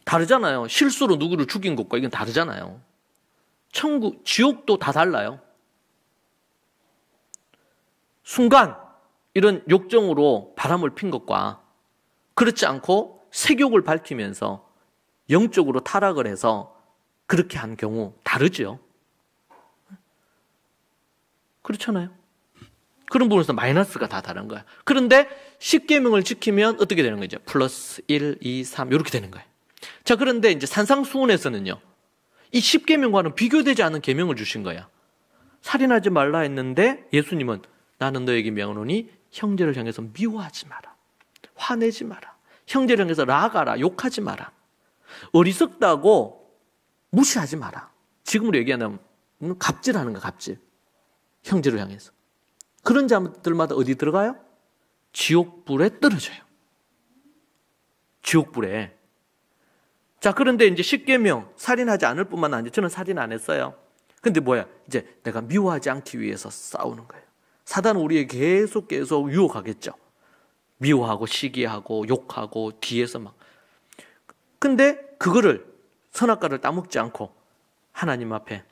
다르잖아요. 실수로 누구를 죽인 것과 이건 다르잖아요. 지옥도 다 달라요. 순간 이런 욕정으로 바람을 핀 것과 그렇지 않고 색욕을 밝히면서 영적으로 타락을 해서 그렇게 한 경우 다르죠. 그렇잖아요. 그런 부분에서 마이너스가 다 다른 거야. 그런데 십계명을 지키면 어떻게 되는 거죠? 플러스 1, 2, 3 이렇게 되는 거예요. 자, 그런데 이제 산상수훈에서는요, 이 십계명과는 비교되지 않은 계명을 주신 거야. 살인하지 말라 했는데 예수님은 나는 너에게 명하노니 형제를 향해서 미워하지 마라. 화내지 마라. 형제를 향해서 라가라. 욕하지 마라. 어리석다고 무시하지 마라. 지금으로 얘기하면 갑질하는 거야, 갑질. 형제를 향해서. 그런 자들마다 어디 들어가요? 지옥불에 떨어져요. 지옥불에. 자, 그런데 이제 십계명, 살인하지 않을 뿐만 아니라 저는 살인 안 했어요. 근데 뭐야? 이제 내가 미워하지 않기 위해서 싸우는 거예요. 사단은 우리에게 계속 유혹하겠죠. 미워하고 시기하고 욕하고 뒤에서 막. 근데 그거를, 선악과를 따먹지 않고 하나님 앞에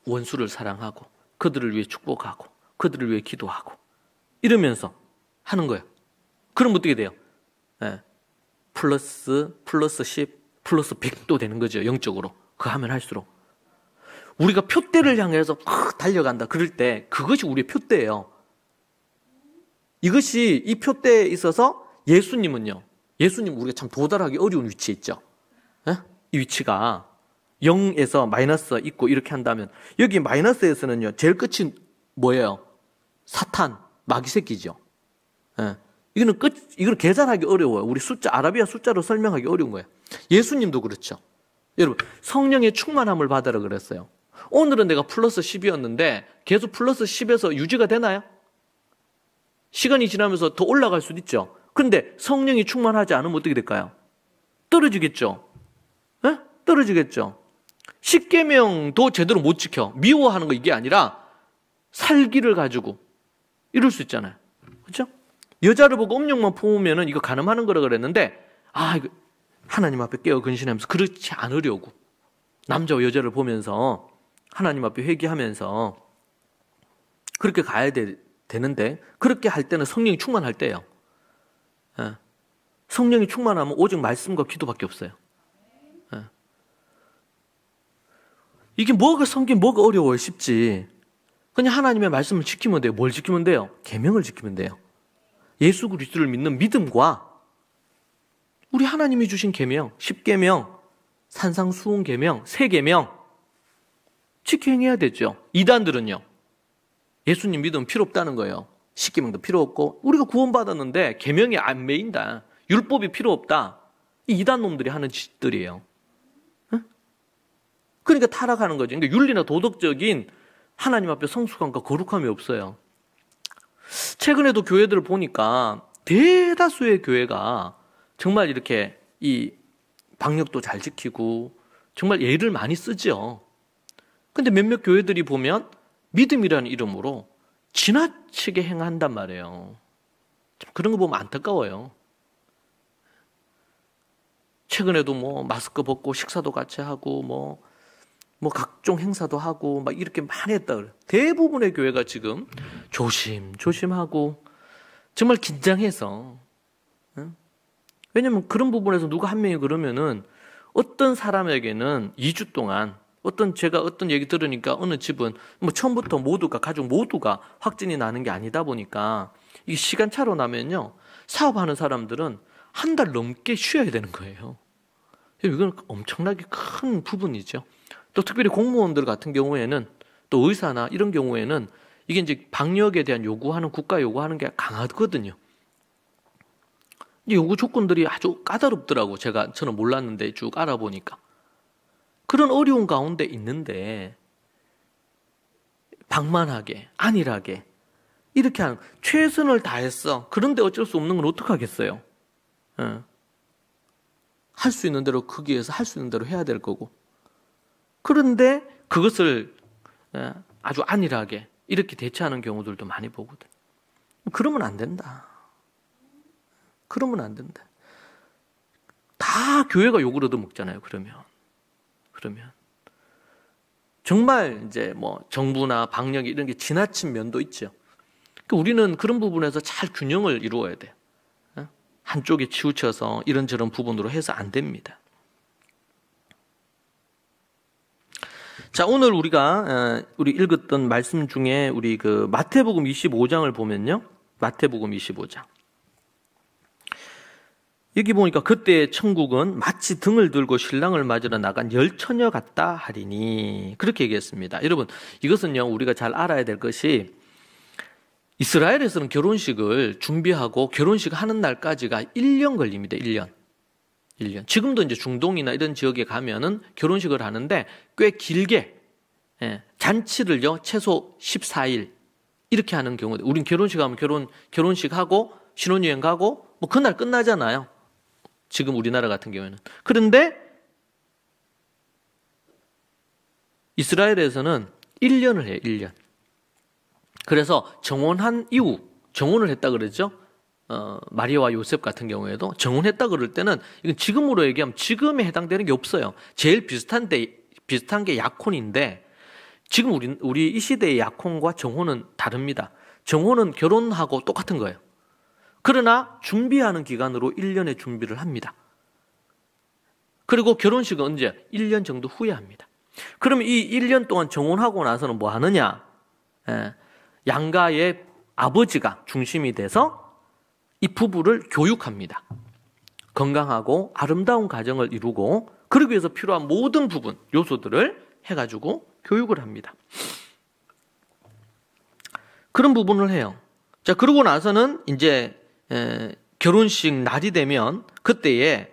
원수를 사랑하고 그들을 위해 축복하고 그들을 위해 기도하고 이러면서 하는 거예요. 그럼 어떻게 돼요? 플러스 10, 플러스 100도 되는 거죠. 영적으로. 그 하면 할수록. 우리가 표대를 향해서 막 달려간다. 그럴 때 그것이 우리의 표대예요. 이것이 이 표대에 있어서 예수님은요. 예수님 우리가 참 도달하기 어려운 위치에 있죠. 이 위치가 0에서 마이너스 있고 이렇게 한다면 여기 마이너스에서는요. 제일 끝이 뭐예요? 사탄, 마귀 새끼죠. 이거는 계산하기 어려워요. 우리 아라비아 숫자로 설명하기 어려운 거예요. 예수님도 그렇죠. 여러분, 성령의 충만함을 받으라 그랬어요. 오늘은 내가 플러스 10이었는데 계속 플러스 10에서 유지가 되나요? 시간이 지나면서 더 올라갈 수도 있죠. 그런데 성령이 충만하지 않으면 어떻게 될까요? 떨어지겠죠. 떨어지겠죠. 십계명도 제대로 못 지켜. 미워하는 거 이게 아니라 살기를 가지고 이럴 수 있잖아요. 그렇죠? 여자를 보고 음욕만 품으면 이거 간음하는 거라 그랬는데 이거 하나님 앞에 깨어 근신하면서 그렇지 않으려고 남자와 여자를 보면서 하나님 앞에 회개하면서 그렇게 가야 되는데 그렇게 할 때는 성령이 충만할 때예요. 성령이 충만하면 오직 말씀과 기도밖에 없어요. 이게 성경 뭐가 어려워요? 쉽지. 그냥 하나님의 말씀을 지키면 돼요. 뭘 지키면 돼요? 계명을 지키면 돼요. 예수 그리스도를 믿는 믿음과 우리 하나님이 주신 계명, 십계명, 산상수훈 계명, 세계명 지켜 행해야 되죠. 이단들은요. 예수님 믿으면 필요 없다는 거예요. 십계명도 필요 없고 우리가 구원받았는데 계명이 안 매인다. 율법이 필요 없다. 이 이단 놈들이 하는 짓들이에요. 응? 그러니까 타락하는 거죠. 그러니까 윤리나 도덕적인 하나님 앞에 성숙함과 거룩함이 없어요. 최근에도 교회들을 보니까 대다수의 교회가 정말 이렇게 이 방역도 잘 지키고 정말 예를 많이 쓰죠. 근데 몇몇 교회들이 보면 믿음이라는 이름으로 지나치게 행한단 말이에요. 좀 그런 거 보면 안타까워요. 최근에도 뭐 마스크 벗고 식사도 같이 하고 뭐 각종 행사도 하고 막 이렇게 많이 했다 그래요. 대부분의 교회가 지금 조심하고 정말 긴장해서. 왜냐면 그런 부분에서 누가 한 명이 그러면은 어떤 사람에게는 2주 동안 제가 어떤 얘기 들으니까 어느 집은 뭐 처음부터 모두가 가족 모두가 확진이 나는 게 아니다 보니까 이 시간차로 나면요 사업하는 사람들은 한 달 넘게 쉬어야 되는 거예요. 이건 엄청나게 큰 부분이죠. 또 특별히 공무원들 같은 경우에는 또 의사나 이런 경우에는 이게 이제 방역에 대한 국가 요구하는 게 강하거든요. 요구 조건들이 아주 까다롭더라고. 저는 몰랐는데 쭉 알아보니까. 그런 어려운 가운데 있는데 방만하게, 안일하게 이렇게 하는 최선을 다했어. 그런데 어쩔 수 없는 건 어떡하겠어요? 할 수 있는 대로 거기에서 할 수 있는 대로 해야 될 거고. 그런데 그것을 아주 안일하게 이렇게 대처하는 경우들도 많이 보거든. 그러면 안 된다. 그러면 안 된다. 다 교회가 욕을 얻어먹잖아요. 그러면 정말 이제 뭐 정부나 방역이 이런 게 지나친 면도 있죠. 그러니까 우리는 그런 부분에서 잘 균형을 이루어야 돼요. 한쪽에 치우쳐서 이런저런 부분으로 해서 안 됩니다. 자, 오늘 우리가 우리 읽었던 말씀 중에 우리 그 마태복음 25장을 보면요. 마태복음 25장. 여기 보니까 그때 천국은 마치 등을 들고 신랑을 맞으러 나간 열처녀 같다 하리니 그렇게 얘기했습니다. 여러분 이것은요 우리가 잘 알아야 될 것이 이스라엘에서는 결혼식을 준비하고 결혼식 하는 날까지가 1년 걸립니다. 1년. 지금도 이제 중동이나 이런 지역에 가면은 결혼식을 하는데 꽤 길게 잔치를요 최소 14일 이렇게 하는 경우도 우린 결혼식 하면 결혼식 하고 신혼여행 가고 뭐 그날 끝나잖아요. 지금 우리나라 같은 경우에는. 그런데 이스라엘에서는 1년을 해요. 1년. 그래서 정혼한 이후 정혼을 했다 그러죠. 마리아와 요셉 같은 경우에도 정혼했다 그럴 때는 이건 지금으로 얘기하면 지금에 해당되는 게 없어요. 제일 비슷한 게 약혼인데 지금 우리 이 시대의 약혼과 정혼은 다릅니다. 정혼은 결혼하고 똑같은 거예요. 그러나 준비하는 기간으로 1년의 준비를 합니다. 그리고 결혼식은 언제? 1년 정도 후에 합니다. 그러면 이 1년 동안 정혼하고 나서는 뭐 하느냐? 양가의 아버지가 중심이 돼서 이 부부를 교육합니다. 건강하고 아름다운 가정을 이루고 그러기 위해서 필요한 모든 부분, 요소들을 해가지고 교육을 합니다. 그런 부분을 해요. 자, 그러고 나서는 이제 결혼식 날이 되면 그때에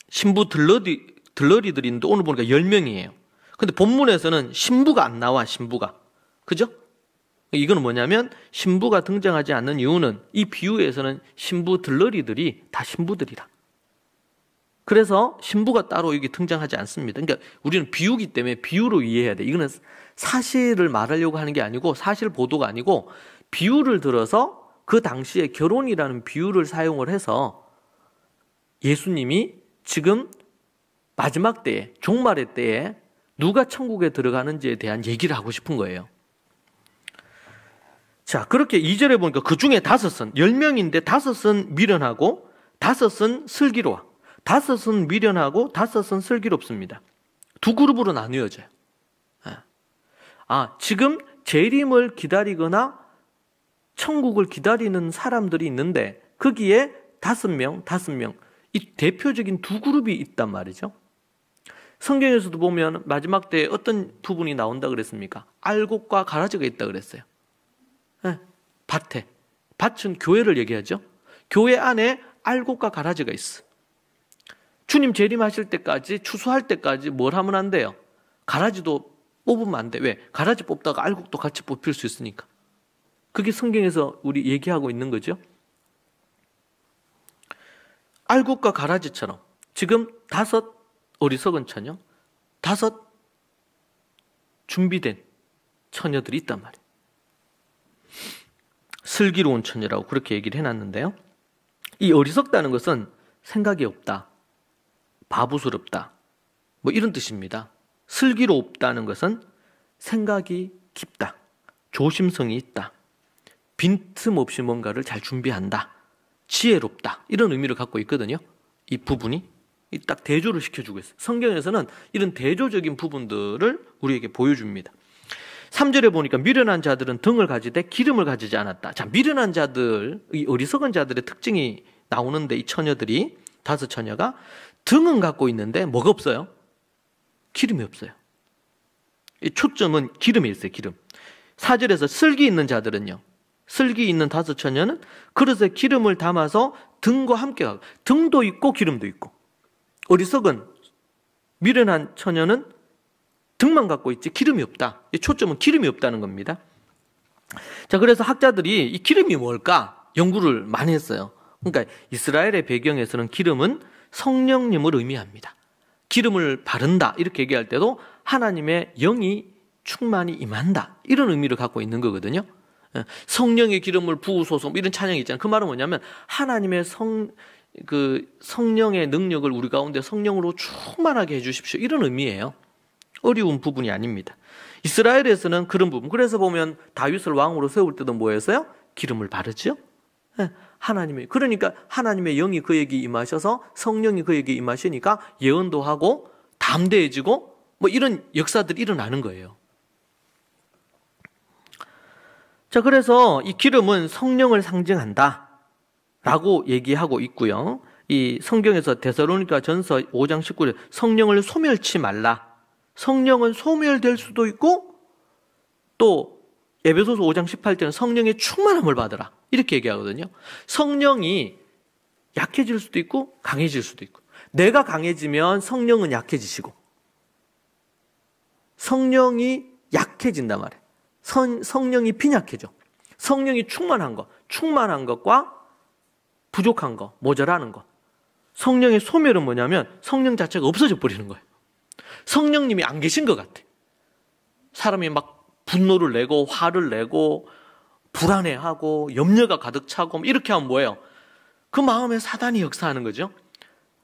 신부 들러리들인데 오늘 보니까 10명이에요. 근데 본문에서는 신부가 안 나와, 신부가. 그죠? 이건 뭐냐면 신부가 등장하지 않는 이유는 이 비유에서는 신부 들러리들이 다 신부들이다. 그래서 신부가 따로 여기 등장하지 않습니다. 그러니까 우리는 비유기 때문에 비유로 이해해야 돼. 이거는 사실을 말하려고 하는 게 아니고 사실 보도가 아니고 비유를 들어서 그 당시에 결혼이라는 비유를 사용을 해서 예수님이 지금 마지막 때에 종말의 때에 누가 천국에 들어가는지에 대한 얘기를 하고 싶은 거예요. 자, 그렇게 2절에 보니까 그 중에 5은 10명인데 5은 미련하고 5은 슬기로워. 5은 미련하고 5은 슬기롭습니다. 두 그룹으로 나뉘어져요. 지금 재림을 기다리거나 천국을 기다리는 사람들이 있는데 거기에 5명 이 대표적인 두 그룹이 있단 말이죠. 성경에서도 보면 마지막 때에 어떤 부분이 나온다 그랬습니까? 알곡과 가라지가 있다 그랬어요. 밭에. 밭은 교회를 얘기하죠. 교회 안에 알곡과 가라지가 있어. 주님 재림하실 때까지, 추수할 때까지 뭘 하면 안 돼요? 가라지도 뽑으면 안 돼. 왜? 가라지 뽑다가 알곡도 같이 뽑힐 수 있으니까. 그게 성경에서 우리 얘기하고 있는 거죠. 알곡과 가라지처럼 지금 5 어리석은 처녀, 5 준비된 처녀들이 있단 말이에요. 슬기로운 처녀라고 그렇게 얘기를 해놨는데요. 이 어리석다는 것은 생각이 없다, 바보스럽다, 뭐 이런 뜻입니다. 슬기롭다는 것은 생각이 깊다, 조심성이 있다, 빈틈없이 뭔가를 잘 준비한다, 지혜롭다, 이런 의미를 갖고 있거든요. 이 부분이 딱 대조를 시켜주고 있어요. 성경에서는 이런 대조적인 부분들을 우리에게 보여줍니다. 3절에 보니까 미련한 자들은 등을 가지되 기름을 가지지 않았다. 자, 미련한 자들, 이 어리석은 자들의 특징이 나오는데, 이 처녀들이 5 처녀가 등은 갖고 있는데 뭐가 없어요? 기름이 없어요. 이 초점은 기름에 있어요. 기름. 4절에서 슬기 있는 자들은요, 슬기 있는 5 처녀는 그릇에 기름을 담아서 등과 함께 가고, 등도 있고 기름도 있고, 어리석은 미련한 처녀는 등만 갖고 있지 기름이 없다. 이 초점은 기름이 없다는 겁니다. 자, 그래서 학자들이 이 기름이 뭘까 연구를 많이 했어요. 그러니까 이스라엘의 배경에서는 기름은 성령님을 의미합니다. 기름을 바른다 이렇게 얘기할 때도 하나님의 영이 충만히 임한다, 이런 의미를 갖고 있는 거거든요. 성령의 기름을 부으소서, 이런 찬양이 있잖아요. 그 말은 뭐냐면 하나님의 성령의 능력을 우리 가운데 성령으로 충만하게 해주십시오, 이런 의미예요. 어려운 부분이 아닙니다. 이스라엘에서는 그런 부분, 그래서 보면 다윗을 왕으로 세울 때도 뭐였어요? 기름을 바르죠. 그러니까 하나님의 영이 그에게 임하셔서, 성령이 그에게 임하시니까 예언도 하고 담대해지고 뭐 이런 역사들이 일어나는 거예요. 자, 그래서 이 기름은 성령을 상징한다 라고 얘기하고 있고요. 이 성경에서 데살로니가 전서 5장 19절 성령을 소멸치 말라. 성령은 소멸될 수도 있고, 또 에베소서 5장 18절은 성령의 충만함을 받으라 이렇게 얘기하거든요. 성령이 약해질 수도 있고 강해질 수도 있고, 내가 강해지면 성령은 약해지시고, 성령이 약해진단 말이에요. 성령이 빈약해져. 성령이 충만한 것과 부족한 것, 모자라는 것. 성령의 소멸은 뭐냐면 성령 자체가 없어져 버리는 거예요. 성령님이 안 계신 것 같아. 사람이 막 분노를 내고 화를 내고 불안해하고 염려가 가득 차고 이렇게 하면 뭐예요? 그 마음에 사단이 역사하는 거죠.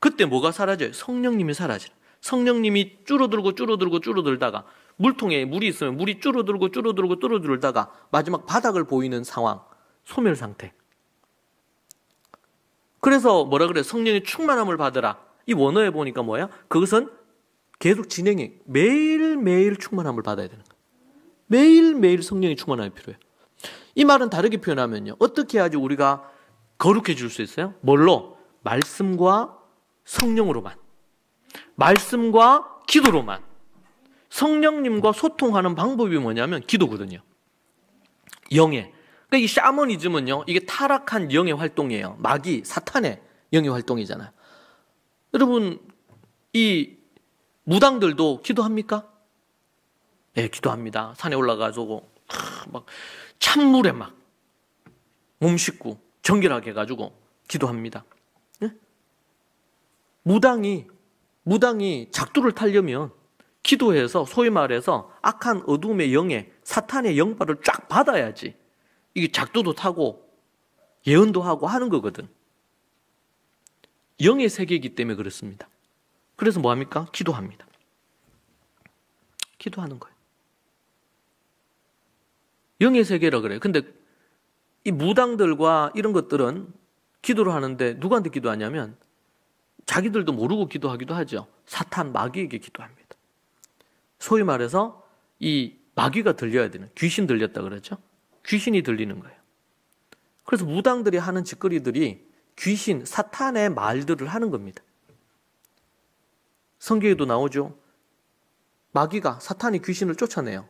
그때 뭐가 사라져요? 성령님이 사라져요. 성령님이 줄어들다가 물통에 물이 있으면 물이 줄어들다가 마지막 바닥을 보이는 상황, 소멸 상태. 그래서 뭐라 그래요? 성령의 충만함을 받으라. 이 원어에 보니까 뭐야? 그것은 계속 진행해. 매일매일 충만함을 받아야 되는 거예요. 매일매일 성령의 충만함이 필요해요. 이 말은 다르게 표현하면요, 어떻게 해야지 우리가 거룩해질 수 있어요? 뭘로? 말씀과 성령으로만, 말씀과 기도로만. 성령님과 소통하는 방법이 뭐냐면 기도거든요. 영의. 그러니까 이 샤머니즘은요, 이게 타락한 영의 활동이에요. 마귀, 사탄의 영의 활동이잖아요. 여러분, 이 무당들도 기도합니까? 네, 기도합니다. 산에 올라가지고 막 찬물에 막 몸 씻고 정결하게 해가지고 기도합니다. 네? 무당이 작두를 타려면 기도해서, 소위 말해서 악한 어둠의 영에 사탄의 영발을 쫙 받아야지 이게 작두도 타고 예언도 하고 하는 거거든. 영의 세계이기 때문에 그렇습니다. 그래서 뭐 합니까? 기도합니다. 기도하는 거예요. 영의 세계라 그래요. 근데 이 무당들과 이런 것들은 기도를 하는데 누구한테 기도하냐면 자기들도 모르고 기도하기도 하죠. 사탄, 마귀에게 기도합니다. 소위 말해서 이 마귀가 들려야 되는, 귀신 들렸다 그러죠. 귀신이 들리는 거예요. 그래서 무당들이 하는 짓거리들이 귀신, 사탄의 말들을 하는 겁니다. 성경에도 나오죠. 마귀가, 사탄이 귀신을 쫓아내요.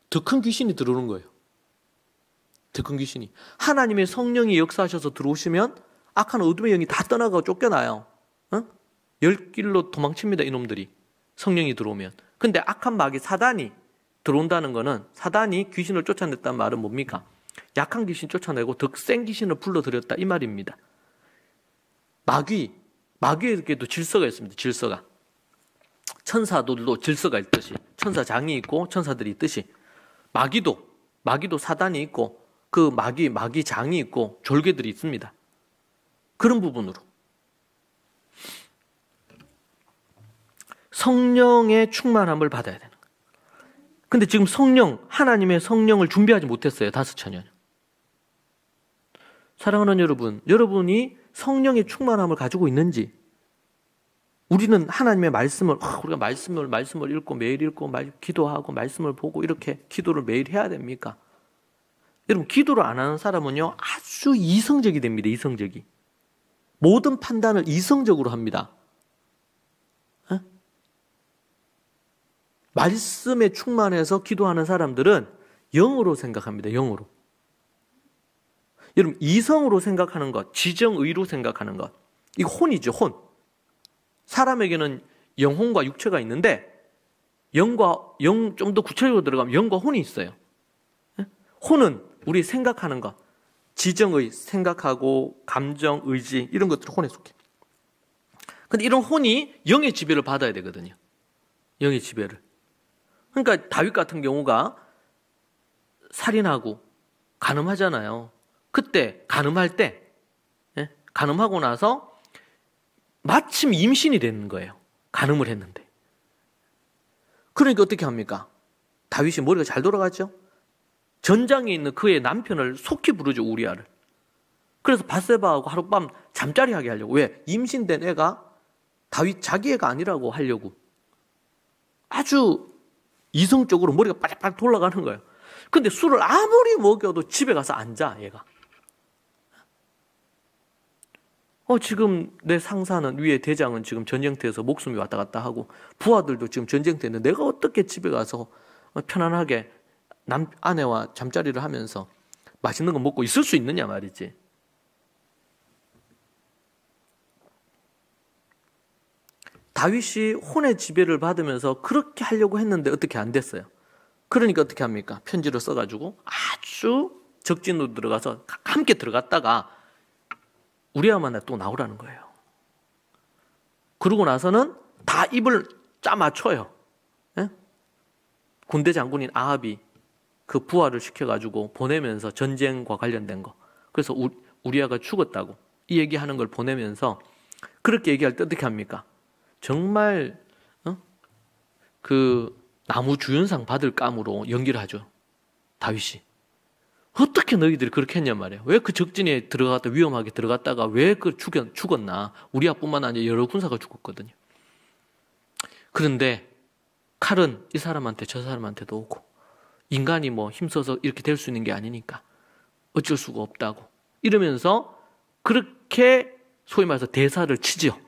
더 큰 귀신이 들어오는 거예요. 더 큰 귀신이. 하나님의 성령이 역사하셔서 들어오시면 악한 어둠의 영이 다 떠나가고 쫓겨나요. 열 길로 도망칩니다, 이놈들이. 성령이 들어오면. 근데 악한 마귀 사단이 들어온다는 거는, 사단이 귀신을 쫓아냈다는 말은 뭡니까? 약한 귀신 쫓아내고 더 센 귀신을 불러들였다, 이 말입니다. 마귀에게도 질서가 있습니다. 질서가. 천사들도 질서가 있듯이, 천사장이 있고 천사들이 있듯이, 마귀도 사단이 있고 그 마귀장이 있고 졸개들이 있습니다. 그런 부분으로 성령의 충만함을 받아야 되는 거예요. 근데 지금 하나님의 성령을 준비하지 못했어요. 5천년. 사랑하는 여러분, 여러분이 성령의 충만함을 가지고 있는지, 우리는 하나님의 말씀을, 우리가 말씀을 읽고 매일 읽고 기도하고 말씀을 보고 이렇게 기도를 매일 해야 됩니까? 여러분, 기도를 안 하는 사람은요, 아주 이성적이 됩니다. 이성적이. 모든 판단을 이성적으로 합니다. 말씀에 충만해서 기도하는 사람들은 영으로 생각합니다. 영으로. 여러분, 이성으로 생각하는 것, 지정의로 생각하는 것, 이거 혼이죠. 혼. 사람에게는 영혼과 육체가 있는데, 좀 더 구체적으로 들어가면 영과 혼이 있어요. 혼은 우리 생각하는 것, 지정의, 생각하고 감정, 의지, 이런 것들이 혼에 속해. 근데 이런 혼이 영의 지배를 받아야 되거든요. 영의 지배를. 그러니까 다윗 같은 경우가 살인하고 간음하잖아요. 그때 간음하고 나서 마침 임신이 되는 거예요. 간음을 했는데. 그러니까 어떻게 합니까? 다윗이 머리가 잘 돌아가죠? 전장에 있는 그의 남편을 속히 부르죠, 우리아를. 그래서 밧세바하고 하룻밤 잠자리 하게 하려고. 왜? 임신된 애가 다윗 자기 애가 아니라고 하려고. 아주 이성적으로 머리가 빠락빠락 돌아가는 거예요. 근데 술을 아무리 먹여도 집에 가서 앉아, 얘가. 지금 내 상사는, 위에 대장은 지금 전쟁터에서 목숨이 왔다 갔다 하고, 부하들도 지금 전쟁터인데 내가 어떻게 집에 가서 편안하게 아내와 잠자리를 하면서 맛있는 거 먹고 있을 수 있느냐 말이지. 다윗이 혼의 지배를 받으면서 그렇게 하려고 했는데 어떻게 안 됐어요. 그러니까 어떻게 합니까? 편지를 써가지고 아주 적진으로 들어가서 함께 들어갔다가 우리아 만나 또 나오라는 거예요. 그러고 나서는 다 입을 짜맞춰요. 예? 군대 장군인 아합이 그 부하를 시켜가지고 보내면서 전쟁과 관련된 거. 그래서 우리아가 죽었다고 이 얘기하는 걸 보내면서 그렇게 얘기할 때 어떻게 합니까? 정말 그 나무 주연상 받을 감으로 연기를 하죠. 다윗이. 어떻게 너희들이 그렇게 했냔 말이에요. 왜 그 적진에 들어갔다 위험하게 들어갔다가 왜 그 죽었나. 우리아뿐만 아니라 여러 군사가 죽었거든요. 그런데 칼은 이 사람한테 저 사람한테도 오고 인간이 뭐 힘써서 이렇게 될 수 있는 게 아니니까 어쩔 수가 없다고 이러면서 그렇게 소위 말해서 대사를 치죠.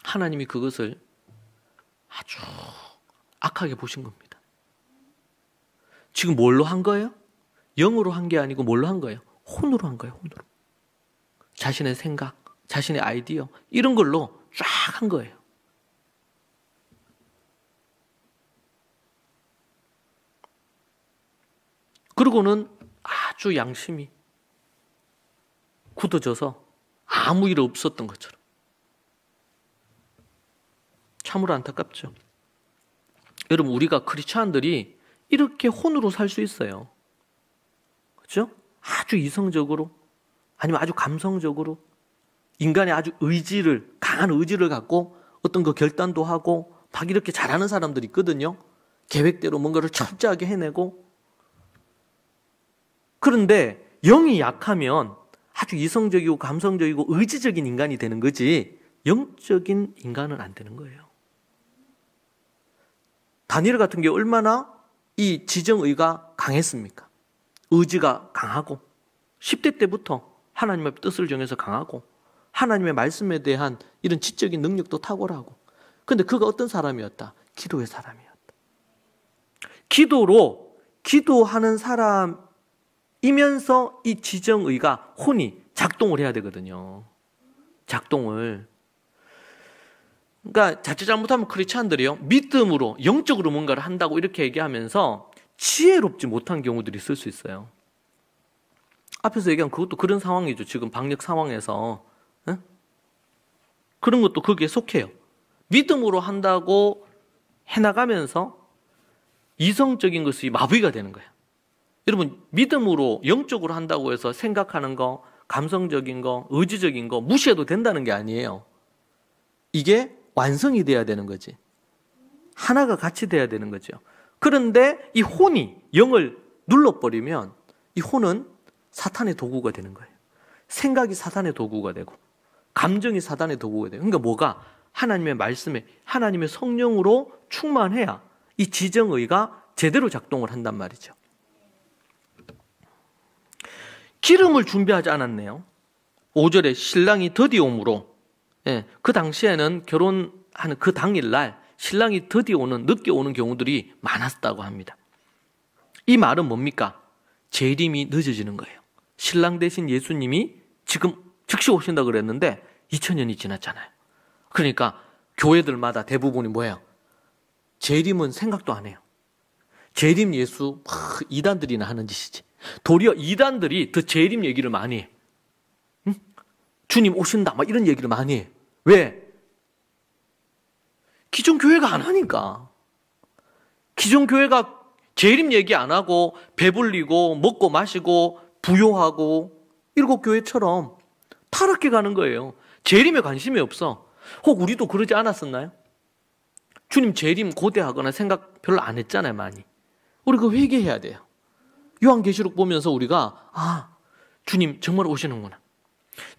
하나님이 그것을 아주 악하게 보신 겁니다. 지금 뭘로 한 거예요? 영으로 한 게 아니고 뭘로 한 거예요? 혼으로 한 거예요. 혼으로. 자신의 생각, 자신의 아이디어 이런 걸로 쫙 한 거예요. 그리고는 아주 양심이 굳어져서 아무 일 없었던 것처럼. 참으로 안타깝죠. 여러분, 우리가 크리스찬들이 이렇게 혼으로 살 수 있어요. 그렇죠? 아주 이성적으로 아니면 아주 감성적으로 인간의 아주 강한 의지를 갖고 어떤 그 결단도 하고 막 이렇게 잘하는 사람들이 있거든요. 계획대로 뭔가를 철저하게 해내고. 그런데 영이 약하면 아주 이성적이고 감성적이고 의지적인 인간이 되는 거지 영적인 인간은 안 되는 거예요. 다니엘 같은 게 얼마나 이 지정의가 강했습니까? 의지가 강하고 10대 때부터 하나님의 뜻을 정해서 강하고 하나님의 말씀에 대한 이런 지적인 능력도 탁월하고. 그런데 그가 어떤 사람이었다? 기도의 사람이었다. 기도하는 사람의 이면서 이 지정의가 혼이 작동을 해야 되거든요. 작동을. 그러니까 자칫 잘못하면 크리스찬들이요, 믿음으로 영적으로 뭔가를 한다고 이렇게 얘기하면서 지혜롭지 못한 경우들이 있을 수 있어요. 앞에서 얘기한 그것도 그런 상황이죠. 지금 방역 상황에서. 에? 그런 것도 거기에 속해요. 믿음으로 한다고 해나가면서 이성적인 것이 마비가 되는 거예요. 여러분, 믿음으로 영적으로 한다고 해서 생각하는 거, 감성적인 거, 의지적인 거 무시해도 된다는 게 아니에요. 이게 완성이 돼야 되는 거지. 하나가 같이 돼야 되는 거죠. 그런데 이 혼이 영을 눌러버리면 이 혼은 사탄의 도구가 되는 거예요. 생각이 사탄의 도구가 되고 감정이 사탄의 도구가 돼요. 그러니까 뭐가? 하나님의 말씀에, 하나님의 성령으로 충만해야 이 지정의가 제대로 작동을 한단 말이죠. 기름을 준비하지 않았네요. 5절에 신랑이 더디 오므로, 그 당시에는 결혼하는 그 당일날 신랑이 더디 오는, 늦게 오는 경우들이 많았다고 합니다. 이 말은 뭡니까? 재림이 늦어지는 거예요. 신랑 대신 예수님이 지금 즉시 오신다고 그랬는데 2000년이 지났잖아요. 그러니까 교회들마다 대부분이 뭐예요? 재림은 생각도 안 해요. 재림 예수, 이단들이나 하는 짓이지. 도리어 이단들이 더 재림 얘기를 많이 해. 응? 주님 오신다, 막 이런 얘기를 많이 해. 왜? 기존 교회가 안 하니까. 기존 교회가 재림 얘기 안 하고 배불리고 먹고 마시고 부요하고 일곱 교회처럼 타락해 가는 거예요. 재림에 관심이 없어. 혹 우리도 그러지 않았었나요? 주님 재림 고대하거나 생각 별로 안 했잖아요, 많이. 우리 그거 회개해야 돼요. 요한계시록 보면서 우리가 주님 정말 오시는구나.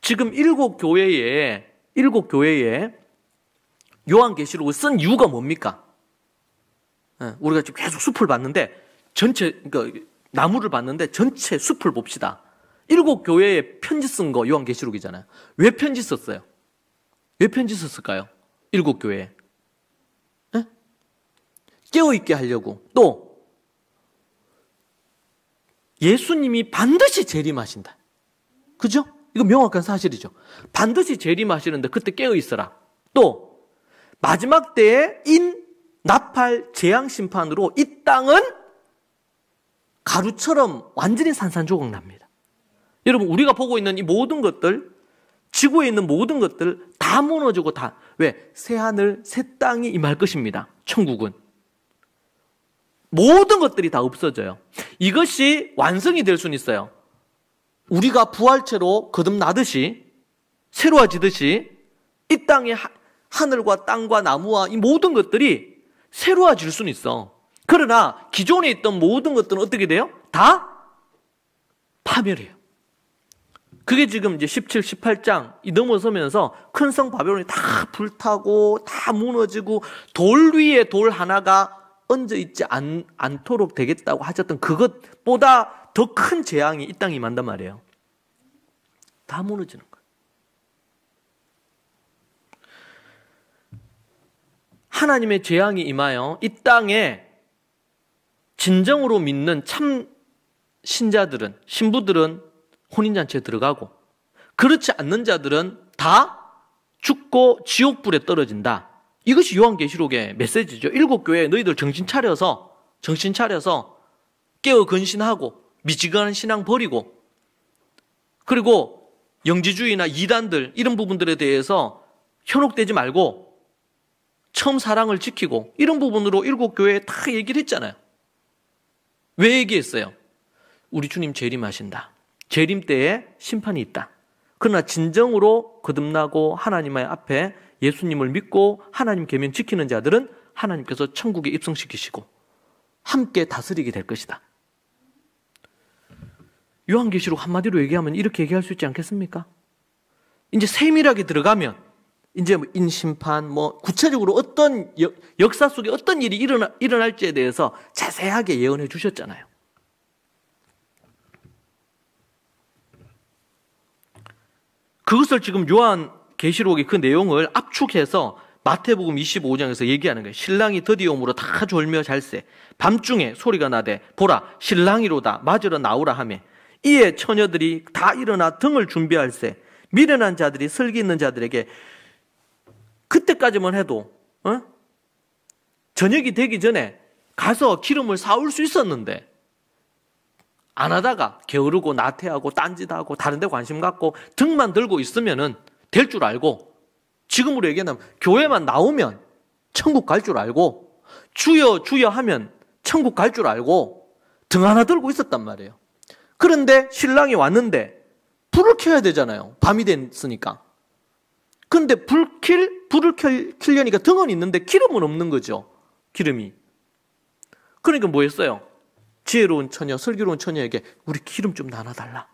지금 일곱 교회에 요한계시록을 쓴 이유가 뭡니까? 우리가 지금 계속 숲을 봤는데 그러니까 나무를 봤는데 전체 숲을 봅시다. 일곱 교회에 편지 쓴 거 요한계시록이잖아요. 왜 편지 썼어요? 왜 편지 썼을까요? 일곱 교회에. 깨어있게 하려고. 또 예수님이 반드시 재림하신다. 그죠? 이거 명확한 사실이죠. 반드시 재림하시는데 그때 깨어있어라. 또 마지막 때에 나팔 재앙 심판으로 이 땅은 가루처럼 완전히 산산조각 납니다. 여러분, 우리가 보고 있는 이 모든 것들, 지구에 있는 모든 것들 다 무너지고 다, 왜? 새하늘, 새 땅이 임할 것입니다. 천국은. 모든 것들이 다 없어져요. 이것이 완성이 될 수는 있어요. 우리가 부활체로 거듭나듯이, 새로워지듯이 이 땅의 하늘과 땅과 나무와 이 모든 것들이 새로워질 수는 있어. 그러나 기존에 있던 모든 것들은 어떻게 돼요? 다 파멸해요. 그게 지금 이제 17, 18장 넘어서면서 큰 성 바벨론이 다 불타고 다 무너지고 돌 위에 돌 하나가 얹어 있지 않도록 되겠다고 하셨던 그것보다 더 큰 재앙이 이 땅에 임한단 말이에요. 다 무너지는 거예요. 하나님의 재앙이 임하여 이 땅에 진정으로 믿는 참 신자들은, 신부들은 혼인잔치에 들어가고, 그렇지 않는 자들은 다 죽고 지옥불에 떨어진다. 이것이 요한계시록의 메시지죠. 일곱 교회 너희들 정신 차려서 깨어 근신하고 미지근한 신앙 버리고, 그리고 영지주의나 이단들 이런 부분들에 대해서 현혹되지 말고 처음 사랑을 지키고, 이런 부분으로 일곱 교회에 다 얘기를 했잖아요. 왜 얘기했어요? 우리 주님 재림하신다. 재림 때에 심판이 있다. 그러나 진정으로 거듭나고 하나님의 앞에 예수님을 믿고 하나님 계명 지키는 자들은 하나님께서 천국에 입성시키시고 함께 다스리게 될 것이다. 요한계시록 한마디로 얘기하면 이렇게 얘기할 수 있지 않겠습니까? 이제 세밀하게 들어가면 이제 인심판, 구체적으로 어떤 역사 속에 어떤 일이 일어날지에 대해서 자세하게 예언해 주셨잖아요. 그것을 지금 요한계시록의 그 내용을 압축해서 마태복음 25장에서 얘기하는 거예요. 신랑이 드디어 오므로 다 졸며 잘세. 밤중에 소리가 나되 보라 신랑이로다 맞으러 나오라 하매 이에 처녀들이 다 일어나 등을 준비할세. 미련한 자들이 슬기 있는 자들에게, 그때까지만 해도 저녁이 되기 전에 가서 기름을 사올 수 있었는데 안 하다가 게으르고 나태하고 딴짓하고 다른 데 관심 갖고 등만 들고 있으면은 될 줄 알고, 지금으로 얘기하면 교회만 나오면 천국 갈 줄 알고, 주여 주여 하면 천국 갈 줄 알고 등 하나 들고 있었단 말이에요. 그런데 신랑이 왔는데 불을 켜야 되잖아요. 밤이 됐으니까. 그런데 불을 켜려니까 등은 있는데 기름은 없는 거죠. 기름이. 그러니까 뭐 했어요? 지혜로운 처녀, 슬기로운 처녀에게 우리 기름 좀 나눠달라.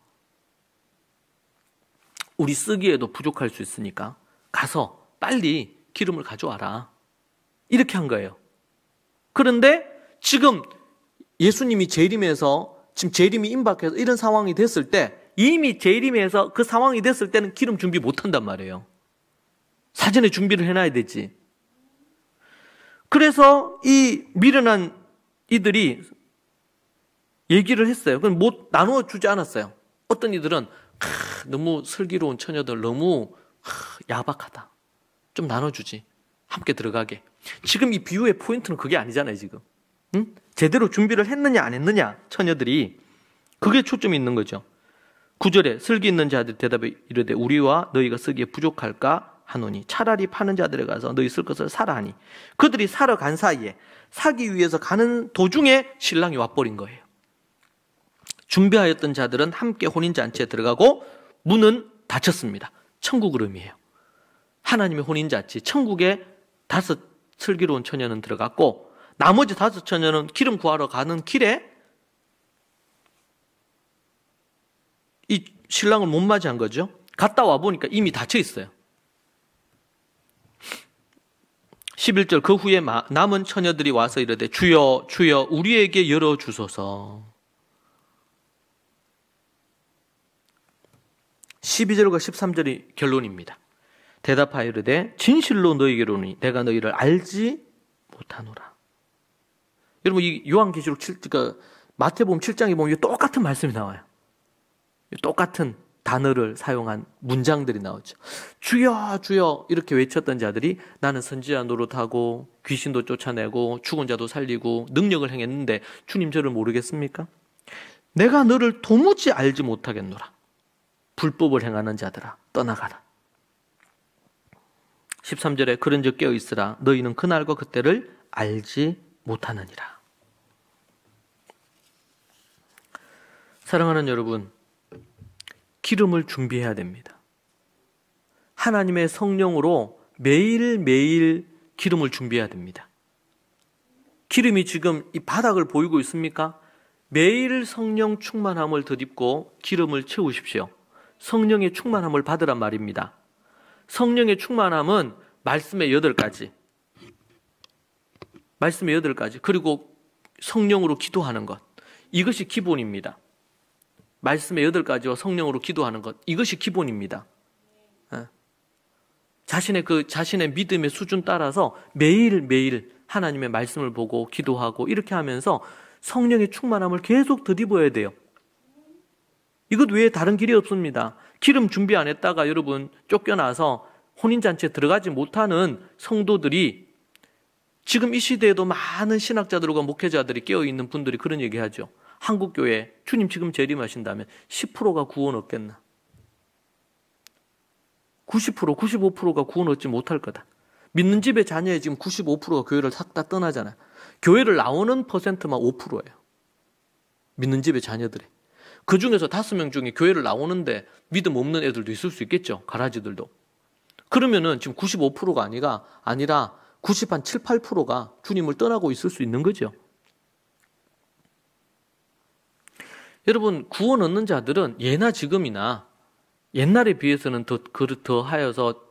우리 쓰기에도 부족할 수 있으니까 가서 빨리 기름을 가져와라. 이렇게 한 거예요. 그런데 지금 예수님이 재림해서, 지금 재림이 임박해서 이런 상황이 됐을 때, 이미 재림해서 그 상황이 됐을 때는 기름 준비 못 한단 말이에요. 사전에 준비를 해놔야 되지. 그래서 이 미련한 이들이 얘기를 했어요. 그럼 못 나누어 주지 않았어요. 어떤 이들은 너무 슬기로운 처녀들 너무 야박하다. 좀 나눠주지. 함께 들어가게. 지금 이 비유의 포인트는 그게 아니잖아요, 지금. 응? 제대로 준비를 했느냐 안 했느냐, 처녀들이. 그게 초점이 있는 거죠. 9절에 슬기 있는 자들 대답에 이르되 우리와 너희가 쓰기에 부족할까 하노니 차라리 파는 자들에 가서 너희 쓸 것을 사라 하니, 그들이 사러 간 사이에 사기 위해서 가는 도중에 신랑이 와버린 거예요. 준비하였던 자들은 함께 혼인잔치에 들어가고 문은 닫혔습니다. 천국을 의미해요. 하나님의 혼인잔치, 천국에 5 슬기로운 처녀는 들어갔고 나머지 5 처녀는 기름 구하러 가는 길에 이 신랑을 못 맞이한 거죠. 갔다 와보니까 이미 닫혀 있어요. 11절, 그 후에 남은 처녀들이 와서 이르되 주여 주여 우리에게 열어주소서. 12절과 13절이 결론입니다. 대답하여 이르되 진실로 너희에게로니 내가 너희를 알지 못하노라. 여러분, 이 요한계시록 마태복음 7장에 보면 똑같은 말씀이 나와요. 똑같은 단어를 사용한 문장들이 나오죠. 주여 주여 이렇게 외쳤던 자들이 나는 선지자 노릇하고 귀신도 쫓아내고 죽은 자도 살리고 능력을 행했는데 주님 저를 모르겠습니까? 내가 너를 도무지 알지 못하겠노라. 불법을 행하는 자들아 떠나가라. 13절에 그런즉 깨어있으라. 너희는 그날과 그때를 알지 못하느니라. 사랑하는 여러분, 기름을 준비해야 됩니다. 하나님의 성령으로 매일매일 기름을 준비해야 됩니다. 기름이 지금 이 바닥을 보이고 있습니까? 매일 성령 충만함을 덧입고 기름을 채우십시오. 성령의 충만함을 받으란 말입니다. 성령의 충만함은 말씀의 8가지. 말씀의 8가지. 그리고 성령으로 기도하는 것. 이것이 기본입니다. 말씀의 8가지와 성령으로 기도하는 것. 이것이 기본입니다. 자신의 믿음의 수준 따라서 매일매일 하나님의 말씀을 보고 기도하고 이렇게 하면서 성령의 충만함을 계속 덧입어야 돼요. 이것 외에 다른 길이 없습니다. 기름 준비 안 했다가 여러분 쫓겨나서 혼인잔치에 들어가지 못하는 성도들이, 지금 이 시대에도 많은 신학자들과 목회자들이 깨어있는 분들이 그런 얘기하죠. 한국교회 주님 지금 재림하신다면 10%가 구원 얻겠나? 90%, 95%가 구원 얻지 못할 거다. 믿는 집의 자녀의 지금 95%가 교회를 싹 다 떠나잖아요. 교회를 나오는 퍼센트만 5%예요. 믿는 집의 자녀들이. 그 중에서 5명 중에 교회를 나오는데 믿음 없는 애들도 있을 수 있겠죠. 가라지들도. 그러면은 지금 95%가 아니라 97, 8%가 주님을 떠나고 있을 수 있는 거죠. 여러분, 구원 얻는 자들은 예나 지금이나 옛날에 비해서는 더 하여서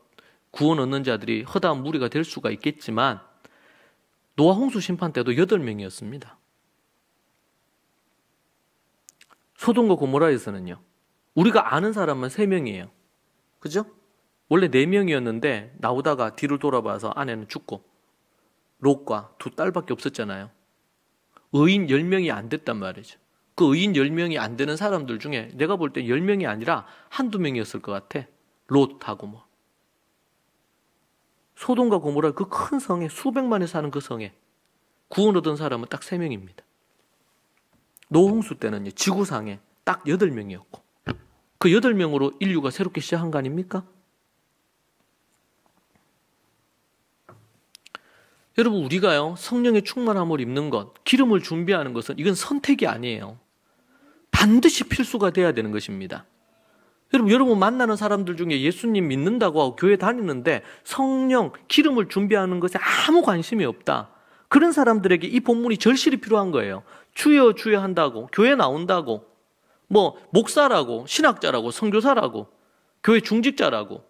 구원 얻는 자들이 허다한 무리가 될 수가 있겠지만 노아 홍수 심판 때도 8명이었습니다. 소돔과 고모라에서는요, 우리가 아는 사람만 3명이에요. 그죠? 원래 4명이었는데 나오다가 뒤를 돌아봐서 아내는 죽고 롯과 2 딸밖에 없었잖아요. 의인 10명이 안 됐단 말이죠. 그 의인 10명이 안 되는 사람들 중에 내가 볼 때 10명이 아니라 한두 명이었을 것 같아. 롯하고 뭐. 소돔과 고모라 그 큰 성에 수백만이 사는 그 성에 구원 얻은 사람은 딱 3명입니다. 노홍수 때는요, 지구상에 딱 8명이었고 그 8명으로 인류가 새롭게 시작한 거 아닙니까? 여러분, 우리가요, 성령의 충만함을 입는 것, 기름을 준비하는 것은 이건 선택이 아니에요. 반드시 필수가 돼야 되는 것입니다. 여러분 만나는 사람들 중에 예수님 믿는다고 하고 교회 다니는데 성령, 기름을 준비하는 것에 아무 관심이 없다. 그런 사람들에게 이 본문이 절실히 필요한 거예요. 주여 주여 한다고, 교회 나온다고, 뭐 목사라고, 신학자라고, 선교사라고, 교회 중직자라고,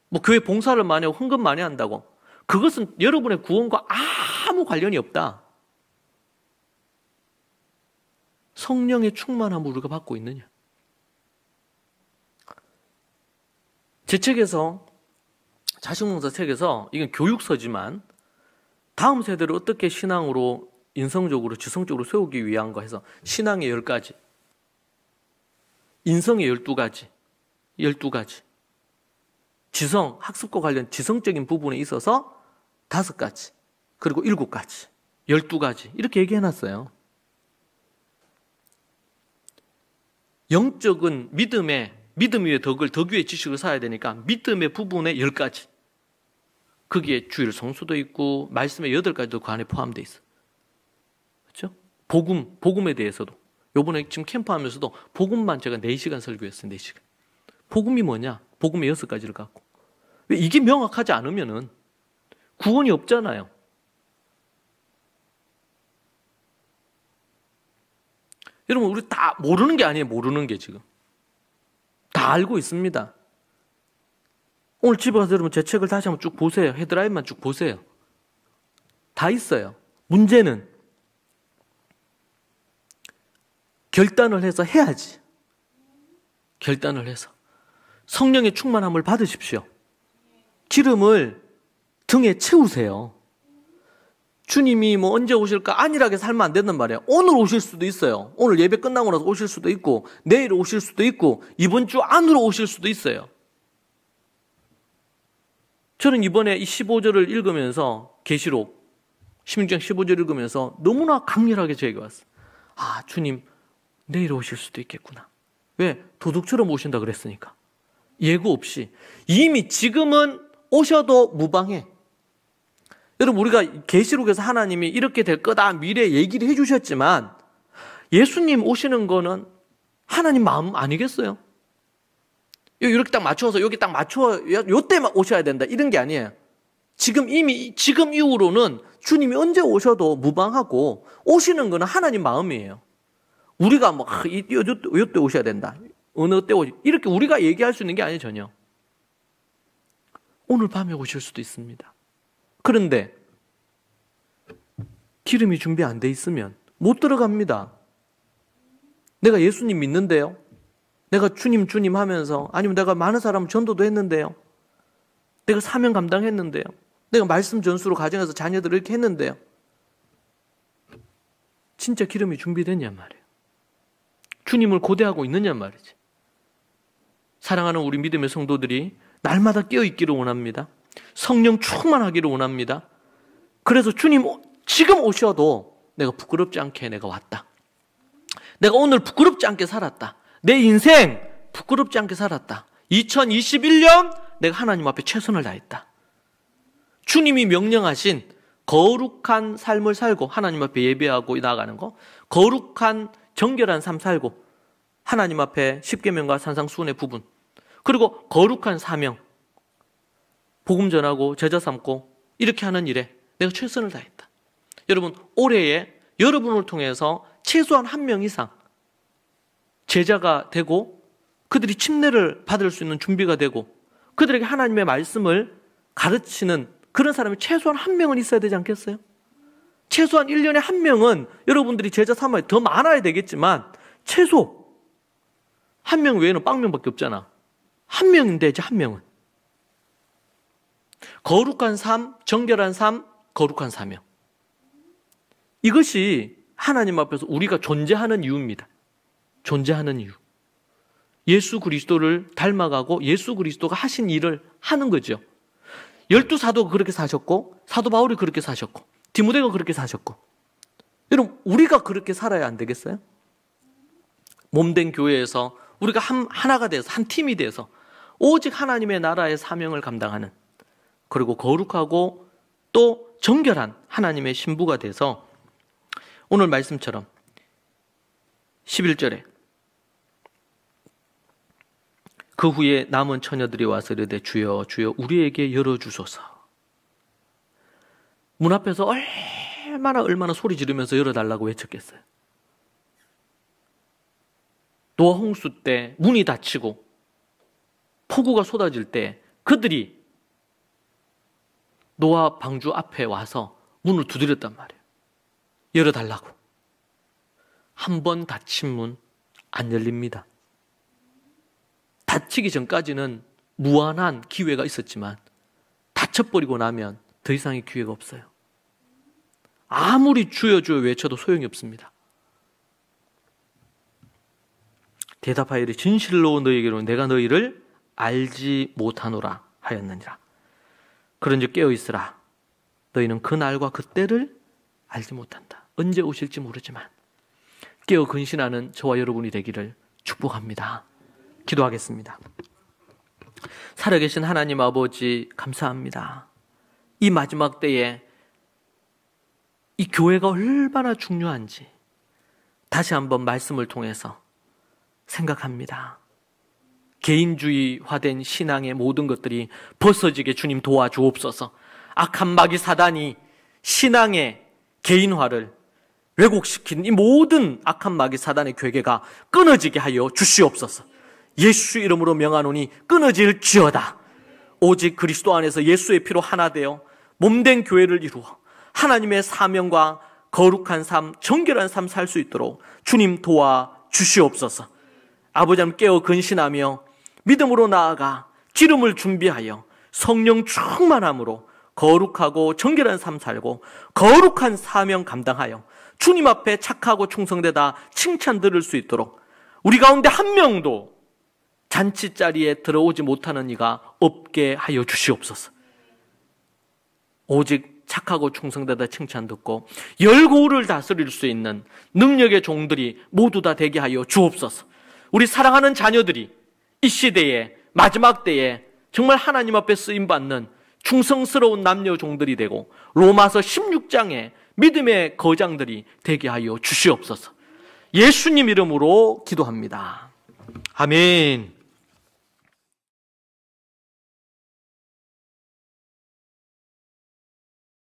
뭐 교회 봉사를 많이 하고 헌금 많이 한다고, 그것은 여러분의 구원과 아무 관련이 없다. 성령의 충만함을 우리가 받고 있느냐? 제 책에서, 자식목사 책에서, 이건 교육서지만 다음 세대를 어떻게 신앙으로 인성적으로 지성적으로 세우기 위한가 해서 신앙의 10가지, 인성의 12가지, 12가지, 지성, 학습과 관련 지성적인 부분에 있어서 5가지, 그리고 7가지, 12가지 이렇게 얘기해놨어요. 영적은 믿음 위에 덕을, 덕 위에 지식을 쌓아야 되니까 믿음의 부분에 10가지. 거기에 주일 성수도 있고 말씀의 8가지도 그 안에 포함되어 있어. 그렇죠? 복음에 대해서도. 요번에 지금 캠프하면서도 복음만 제가 4시간 설교했어요. 4시간. 복음이 뭐냐? 복음의 6가지를 갖고. 왜 이게 명확하지 않으면은 구원이 없잖아요. 여러분, 우리 다 모르는 게 아니에요. 모르는 게 지금. 다 알고 있습니다. 오늘 집에 가서 여러분 제 책을 다시 한번 쭉 보세요. 헤드라인만 쭉 보세요. 다 있어요. 문제는 결단을 해서 해야지. 결단을 해서. 성령의 충만함을 받으십시오. 기름을 등에 채우세요. 주님이 뭐 언제 오실까 안일하게 살면 안 된단 말이에요. 오늘 오실 수도 있어요. 오늘 예배 끝나고 나서 오실 수도 있고, 내일 오실 수도 있고, 이번 주 안으로 오실 수도 있어요. 저는 이번에 이 15절을 읽으면서, 계시록 16장 15절 읽으면서 너무나 강렬하게 저에게 왔어요. 아, 주님 내일 오실 수도 있겠구나. 왜? 도둑처럼 오신다 그랬으니까. 예고 없이. 이미 지금은 오셔도 무방해. 여러분, 우리가 계시록에서 하나님이 이렇게 될 거다 미래 얘기를 해주셨지만 예수님 오시는 거는 하나님 마음 아니겠어요? 이렇게 딱 맞춰서 여기 딱 맞춰 요때만 오셔야 된다 이런 게 아니에요. 지금 이후로는 주님이 언제 오셔도 무방하고 오시는 거는 하나님 마음이에요. 우리가 뭐 요때 오셔야 된다, 어느 때 오시 이렇게 우리가 얘기할 수 있는 게 아니에요. 전혀. 오늘 밤에 오실 수도 있습니다. 그런데 기름이 준비 안 돼 있으면 못 들어갑니다. 내가 예수님 믿는데요, 내가 주님 하면서, 아니면 내가 많은 사람 전도도 했는데요, 내가 사명 감당했는데요, 내가 말씀 전수로 가정에서 자녀들을 이렇게 했는데요, 진짜 기름이 준비됐냐 말이에요. 주님을 고대하고 있느냐 말이지. 사랑하는 우리 믿음의 성도들이 날마다 깨어있기를 원합니다. 성령 충만하기를 원합니다. 그래서 주님 지금 오셔도 내가 부끄럽지 않게 내가 왔다. 내가 오늘 부끄럽지 않게 살았다. 내 인생 부끄럽지 않게 살았다. 2021년 내가 하나님 앞에 최선을 다했다. 주님이 명령하신 거룩한 삶을 살고 하나님 앞에 예배하고 나아가는 거, 거룩한 정결한 삶 살고 하나님 앞에 십계명과 산상수훈의 부분, 그리고 거룩한 사명, 복음 전하고 제자 삼고 이렇게 하는 일에 내가 최선을 다했다. 여러분, 올해에 여러분을 통해서 최소한 1명 이상 제자가 되고 그들이 침례를 받을 수 있는 준비가 되고 그들에게 하나님의 말씀을 가르치는 그런 사람이 최소한 1명은 있어야 되지 않겠어요? 최소한 1년에 1명은 여러분들이 제자 삼아야 더 많아야 되겠지만 최소 1명 외에는 빵명밖에 없잖아. 1명인데 이제 1명은 거룩한 삶, 정결한 삶, 거룩한 사명. 이것이 하나님 앞에서 우리가 존재하는 이유입니다. 존재하는 이유. 예수 그리스도를 닮아가고 예수 그리스도가 하신 일을 하는 거죠. 12사도가 그렇게 사셨고 사도 바울이 그렇게 사셨고 디모데가 그렇게 사셨고, 여러분 우리가 그렇게 살아야 안 되겠어요? 몸된 교회에서 우리가 하나가 돼서 한 팀이 돼서 오직 하나님의 나라의 사명을 감당하는, 그리고 거룩하고 또 정결한 하나님의 신부가 돼서 오늘 말씀처럼 11절에 그 후에 남은 처녀들이 와서 이르되 주여 주여 우리에게 열어주소서. 문 앞에서 얼마나 소리 지르면서 열어달라고 외쳤겠어요. 노아 홍수 때 문이 닫히고 폭우가 쏟아질 때 그들이 노아 방주 앞에 와서 문을 두드렸단 말이에요. 열어달라고. 한 번 닫힌 문 안 열립니다. 닫히기 전까지는 무한한 기회가 있었지만 닫혀버리고 나면 더 이상의 기회가 없어요. 아무리 주여 주여 외쳐도 소용이 없습니다. 대답하이르 진실로 너희에게로 내가 너희를 알지 못하노라 하였느니라. 그런즉 깨어있으라. 너희는 그 날과 그 때를 알지 못한다. 언제 오실지 모르지만 깨어 근신하는 저와 여러분이 되기를 축복합니다. 기도하겠습니다. 살아계신 하나님 아버지 감사합니다. 이 마지막 때에 이 교회가 얼마나 중요한지 다시 한번 말씀을 통해서 생각합니다. 개인주의화된 신앙의 모든 것들이 벗어지게 주님 도와주옵소서. 악한 마귀 사단이 신앙의 개인화를 왜곡시킨 이 모든 악한 마귀 사단의 괴계가 끊어지게 하여 주시옵소서. 예수 이름으로 명하노니 끊어질지어다. 오직 그리스도 안에서 예수의 피로 하나 되어 몸된 교회를 이루어 하나님의 사명과 거룩한 삶, 정결한 삶 살 수 있도록 주님 도와주시옵소서. 아버지 하나님 깨어 근신하며 믿음으로 나아가 기름을 준비하여 성령 충만함으로 거룩하고 정결한 삶 살고 거룩한 사명 감당하여 주님 앞에 착하고 충성되다 칭찬 들을 수 있도록 우리 가운데 한 명도 잔치자리에 들어오지 못하는 이가 없게 하여 주시옵소서. 오직 착하고 충성되다 칭찬 듣고 열고울을 다스릴 수 있는 능력의 종들이 모두 다 되게 하여 주옵소서. 우리 사랑하는 자녀들이 이 시대에 마지막 때에 정말 하나님 앞에 쓰임받는 충성스러운 남녀 종들이 되고 로마서 16장의 믿음의 거장들이 되게 하여 주시옵소서. 예수님 이름으로 기도합니다. 아멘.